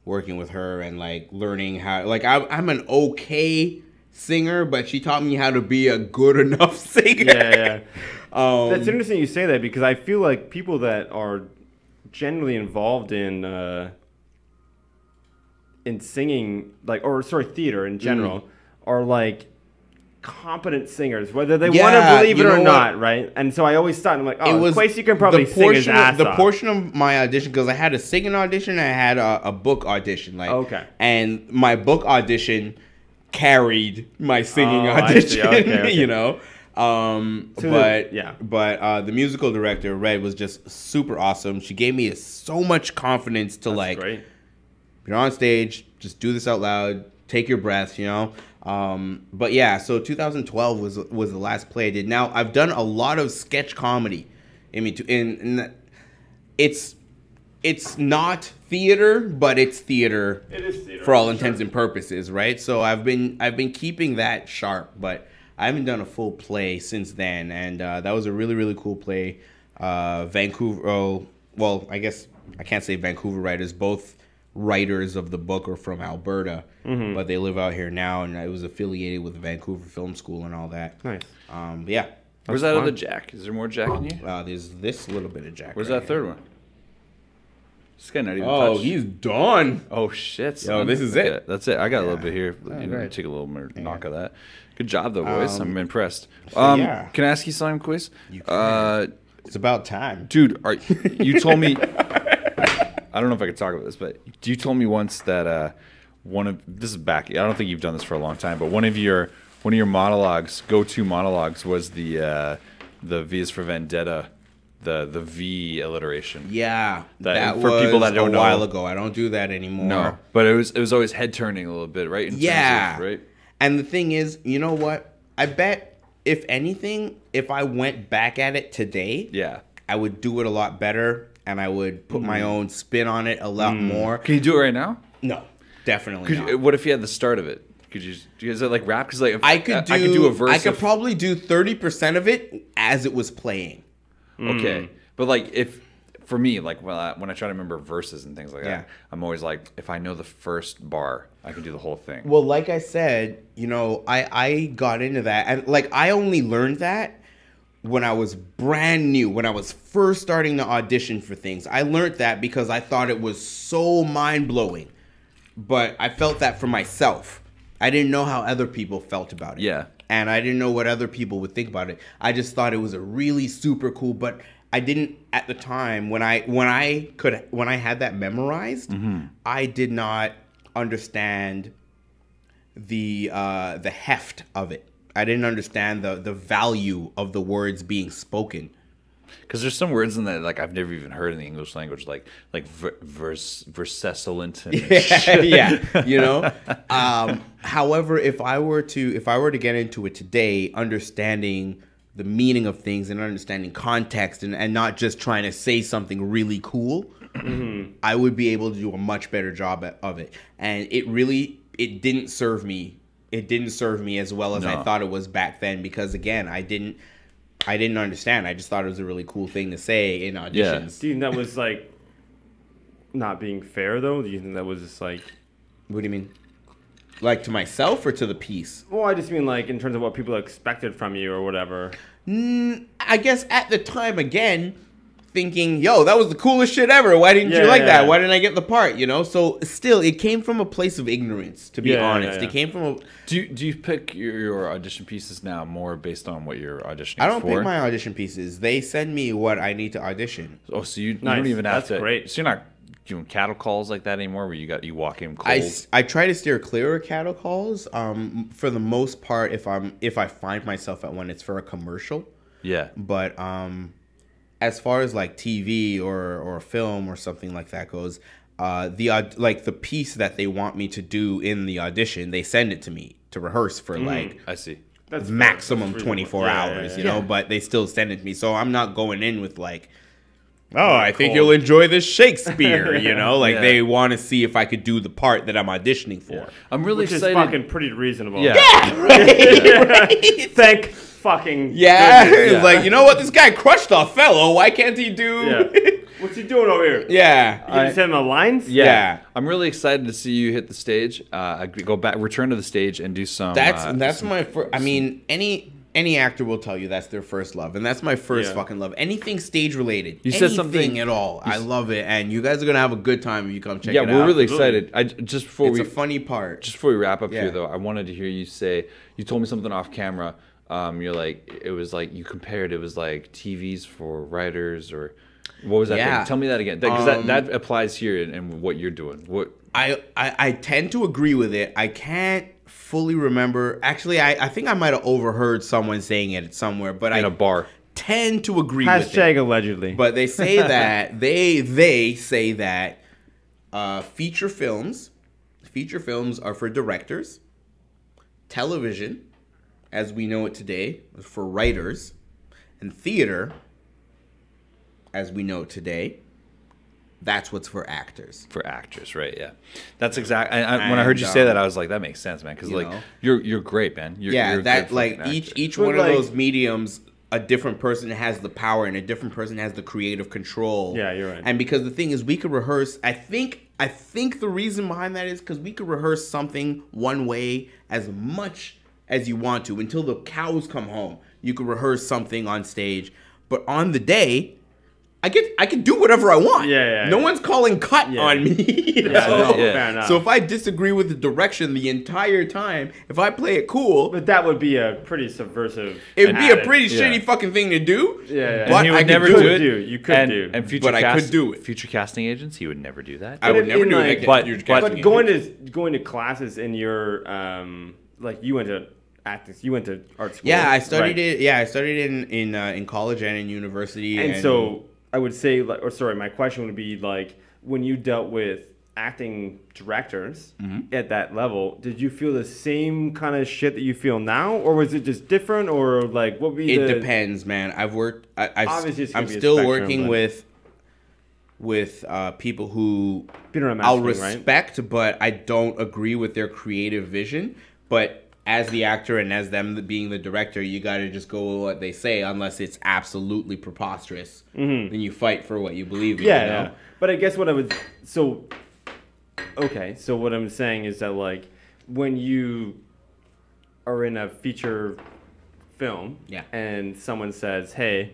working with her and like learning how. Like I'm an okay singer, but she taught me how to be a good enough singer. Yeah, yeah. That's interesting you say that because I feel like people that are generally involved in singing, like, or sorry, theater in general, are like competent singers, whether they want to Yeah, believe it you or know not, what? right? And so I always thought, I'm like, oh, It was Kwasi can probably the sing his portion ass the off. portion of my audition, because I had a singing audition and I had a book audition. Like, Okay. And my book audition carried my singing Oh, I audition. see. Okay. You know. So But yeah. the musical director Red was just super awesome. She gave me so much confidence to That's great. you're on stage, just do this out loud, take your breath, you know. But yeah, so 2012 was the last play I did. Now I've done a lot of sketch comedy. It's not theater, but it's theater. It is theater, for all sure. intents and purposes, right? So I've been keeping that sharp, but I haven't done a full play since then, and that was a really, really cool play. Vancouver. Oh, well, I guess I can't say Vancouver writers. Both writers of the book are from Alberta, but they live out here now, and it was affiliated with the Vancouver Film School and all that. Nice. Yeah. Where's that fun. other Jack? Is there more Jack in you? There's this little bit of Jack. Where's right that third one? This guy not even Oh, touched. he's done. Oh shit! Yo, son. this is Okay, it. That's it. I got a little bit here. You know, great. take a little more knock of that. Good job, though, boys. I'm impressed. yeah. Can I ask you something, Quiz? You can. It's about time. Dude, you told me. I don't know if I could talk about this, but you told me once that this is back. I don't think you've done this for a long time, but one of your monologues, go-to monologues, was the V is for Vendetta, the V alliteration. Yeah, That- that for was people that don't a while know. ago. I don't do that anymore. No, but it was always head turning a little bit, right? In terms Yeah. of, right. And the thing is, you know what? I bet if anything, if I went back at it today, Yeah. I would do it a lot better, and I would put my own spin on it a lot more. Can you do it right now? No, definitely not. What if you had the start of it? Could you? Is it like rap? Because like if, I could do a verse. I could of- probably do 30% of it as it was playing. Okay, but like if for me, like when I try to remember verses and things like Yeah. that, I'm always like, if I know the first bar, I can do the whole thing. Well, like I said, you know, I got into that, and like I only learned that when I was brand new, when I was first starting to audition for things. I learned that because I thought it was so mind-blowing, but I felt that for myself. I didn't know how other people felt about it. Yeah. And I didn't know what other people would think about it. I just thought it was a really super cool, but I didn't at the time when I had that memorized, I did not understand the heft of it. I didn't understand the value of the words being spoken. Because there's some words in that like I've never even heard in the English language, like versacillant. Yeah, you know. However, if I were to get into it today, understanding the meaning of things and understanding context and not just trying to say something really cool, I would be able to do a much better job of it. And it didn't serve me. It didn't serve me as well as I thought it was back then, because again, I didn't understand. I just thought it was a really cool thing to say in auditions. Do you think that was like not being fair though? Do you think that was just like? What do you mean? Like to myself or to the piece? Well, I just mean like in terms of what people expected from you or whatever. I guess at the time, again, thinking, yo, that was the coolest shit ever. Why didn't you like that? Yeah. Why didn't I get the part? You know? So still, it came from a place of ignorance, to be honest. Yeah. It came from a... Do you pick your audition pieces now more based on what you're auditioning for? I don't pick my audition pieces. They send me what I need to audition. Oh, so you don't even have to... That's great. So you're not doing cattle calls like that anymore, where you walk in cold? I try to steer clear of cattle calls. For the most part, if I find myself at one, it's for a commercial. Yeah. But as far as like TV or a film or something like that goes, the piece that they want me to do in the audition, they send it to me to rehearse for like I see. That's maximum fair. That's 24 reasonable. hours, you know, but they still send it to me. So I'm not going in with like, oh, I think cold. you'll enjoy this Shakespeare, you know, like Yeah. they want to see if I could do the part that I'm auditioning for. Yeah. I'm really Which is excited. fucking pretty reasonable. Yeah. Right? Thank fucking Yeah. goodness. It's like, you know what? This guy crushed Othello. Why can't he do... Yeah. What's he doing over here? Yeah. You can send him the lines? Yeah. I'm really excited to see you hit the stage. Return to the stage and do some. That's my first... I mean, any actor will tell you that's their first love, and that's my first Yeah. fucking love. Anything stage related. You said something- Anything at all. I love it, and you guys are gonna have a good time if you come check Yeah, it out. we're really Absolutely. excited. Just before It's we a funny part. Just before we wrap up Yeah. here, though, I wanted to hear you say, you told me something off camera. You're like, it was like, you compared, it was like TVs for writers, or what was that Yeah. thing? Tell me that again. Because that applies here in what you're doing. What? I tend to agree with it. I can't fully remember. Actually, I think I might have overheard someone saying it somewhere, but In a bar. tend to agree with it. Hashtag allegedly. But they say that they say that feature films are for directors. Television, as we know it today, is for writers, and theater, as we know it today, that's what's for actors. For actors, right? Yeah, that's exactly. When I heard you say that, I was like, that makes sense, man. Because like, know. you're great, man. You're a that good like fucking actor. each But, one like- of those mediums, a different person has the power and a different person has the creative control. Yeah, you're right. And because the thing is, we could rehearse. I think the reason behind that is because we could rehearse something one way as much as you want to until the cows come home. You could rehearse something on stage, but on the day, I can do whatever I want. No one's calling cut on me. You know? Fair enough. So if I disagree with the direction the entire time, if I play it cool, But that would be a pretty subversive. it would be a added. pretty Yeah. shitty fucking thing to do. Yeah. But And he would I could never do do it. it. You could and, do. And future But I could do it. Future casting agents, he would never do that. I would never in do like- it. but- But going to classes in your like you went to acting, you went to art school. Yeah, I studied right? it. Yeah, I studied it in college and in university. And so I would say, my question would be like, when you dealt with acting directors at that level, did you feel the same kind of shit that you feel now, or was it just different, or like what would be it depends, man. I've worked. Obviously, it's gonna I'm be a still spectrum, working but- with people who Been around I'll mastering, right? respect, but I don't agree with their creative vision. But as the actor and as them being the director, you got to just go with what they say, unless it's absolutely preposterous. Then you fight for what you believe in. Yeah, you know? yeah. But I guess what I would so what I'm saying is that like when you are in a feature film, Yeah. and someone says, "Hey,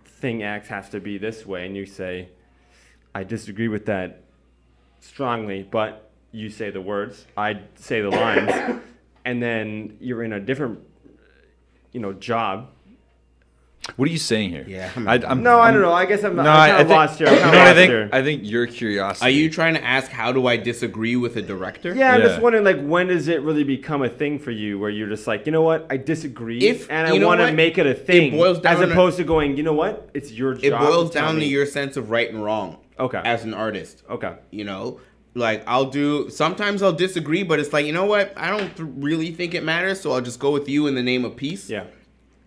thing X has to be this way," and you say, "I disagree with that strongly," but you say the words, I say the lines, and then you're in a different, job. What are you saying here? Yeah. I don't know. I guess I'm kind of lost here. You know what I think? I think your curiosity. Are you trying to ask how do I disagree with a director? Yeah, I'm just wondering, like, when does it really become a thing for you where you're just like, you know what, I disagree, and I want to make it a thing, as opposed to going, you know what, it's your job. It boils down to your sense of right and wrong. Okay. As an artist. Okay. You know, like sometimes I'll disagree, but it's like, you know what, I don't really think it matters, so I'll just go with you in the name of peace. Yeah.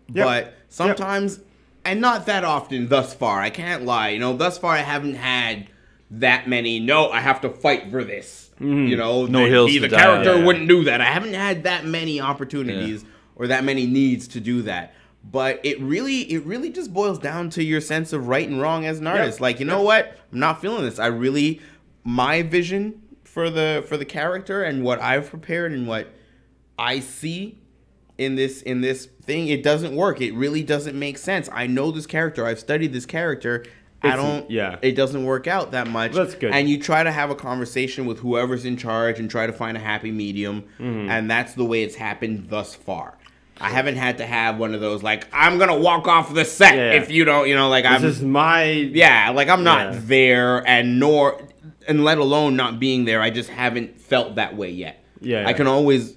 But sometimes, and not that often thus far, I can't lie, you know, thus far I haven't had that many, no, I have to fight for this. You know, no hills the character wouldn't do that. I haven't had that many opportunities or that many needs to do that. But it really just boils down to your sense of right and wrong as an artist. Like, you know what? I'm not feeling this. My vision for the character and what I've prepared and what I see in this thing, it doesn't work. It really doesn't make sense. I know this character. I've studied this character. It doesn't work out that much. That's good. And you try to have a conversation with whoever's in charge and try to find a happy medium. And that's the way it's happened thus far. I haven't had to have one of those, like, I'm going to walk off the set if you don't, you know, like, this is my... Yeah, like, I'm not there, and let alone not being there, I just haven't felt that way yet. I can always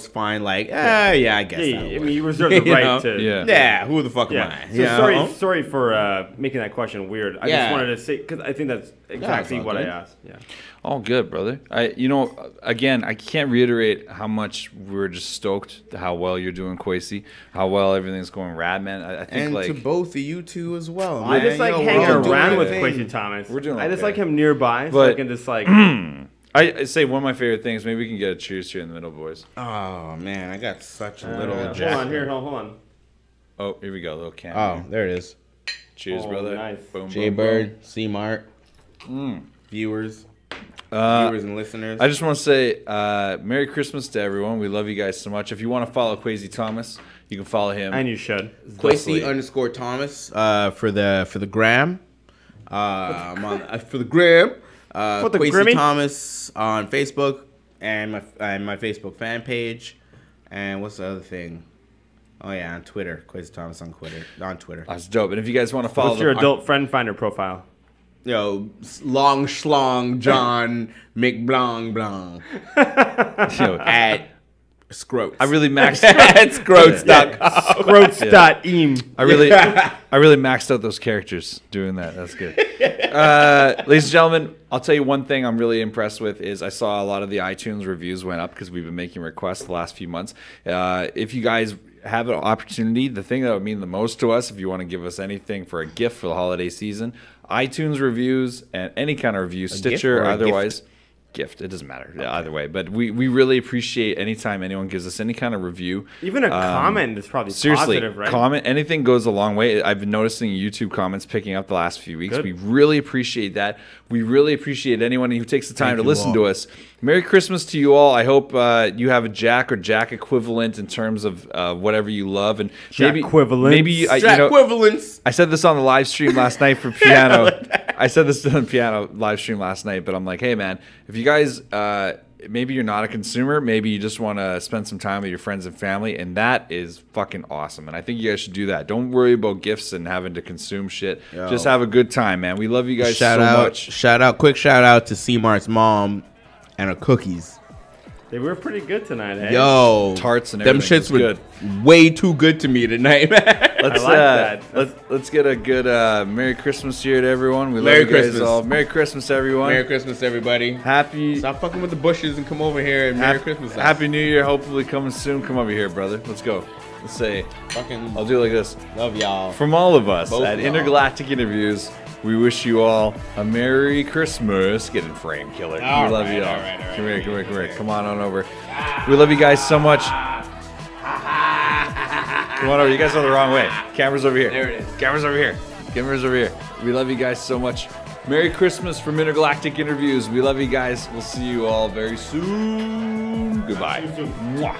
find, like, I guess I mean, you reserve the right to... Yeah, who the fuck am I? So sorry for making that question weird. I just wanted to say, because I think that's exactly what I asked. Yeah. All good, brother. Again, I can't reiterate how much we're just stoked how well you're doing, Kwasi. How well everything's going rad, man. I think, and like, to both of you two as well. I just like hanging around with Kwasi Thomas. We're doing. I just like him nearby, so I can just like. I say one of my favorite things. Maybe we can get a cheers here in the middle, boys. Oh man, I got such a little. Hold on. Oh, here we go, little can. Oh, there it is. Cheers, brother. Nice. Boom, Jaybird, C-Mart, viewers and listeners. I just want to say Merry Christmas to everyone. We love you guys so much. If you want to follow Kwasi Thomas, you can follow him. And you should. Kwasi_Thomas for the gram. For the gram. Kwasi Thomas on Facebook and my Facebook fan page. And what's the other thing? Oh yeah, on Twitter. Kwasi Thomas on Twitter. That's dope. And if you guys want to follow, what's your adult friend finder profile? Yo, long schlong John McBlong Blanc at Scroats. I really maxed at Scroats.com. Scroats.eam. I really maxed out those characters doing that. That's good. Ladies and gentlemen, I'll tell you one thing I'm really impressed with is I saw a lot of the iTunes reviews went up because we've been making requests the last few months. If you guys have an opportunity, the thing that would mean the most to us, if you want to give us anything for a gift for the holiday season, iTunes reviews and any kind of review, Stitcher, otherwise. Gift. It doesn't matter either way, but we really appreciate anytime anyone gives us any kind of review. Even a comment is probably seriously positive, right? Comment, anything goes a long way. I've been noticing YouTube comments picking up the last few weeks. Good. We really appreciate that. We really appreciate anyone who takes the time to listen to us. Merry Christmas to you all. I hope you have a Jack or Jack equivalent in terms of whatever you love, and Jack equivalent. equivalents. I said this on the live stream last night for piano. I said this on piano live stream last night, but I'm like, hey man, if you guys maybe you're not a consumer, maybe you just want to spend some time with your friends and family, and that is fucking awesome. And I think you guys should do that. Don't worry about gifts and having to consume shit. Yo. Just have a good time, man. We love you guys so much. Quick shout out to C-Mart's mom and her cookies. They were pretty good tonight, hey? Yo, tarts and everything. Them shits were way too good to me tonight, man. Let's get a good Merry Christmas here to everyone. We love you guys all. Merry Christmas, everyone. Merry Christmas, everybody. Stop fucking with the bushes and come over here and Merry Christmas. Happy New Year. Hopefully coming soon. Come over here, brother. Let's go. Let's say. I'll do it like this. Love y'all. From all of us at Intergalactic Interviews, we wish you all a Merry Christmas. Get in frame, killer. We love you all. Come here. Come on over. We love you guys so much. Come on over. You guys are the wrong way. Camera's over here. There it is. Camera's over here. We love you guys so much. Merry Christmas from Intergalactic Interviews. We love you guys. We'll see you all very soon. Goodbye. Mwah.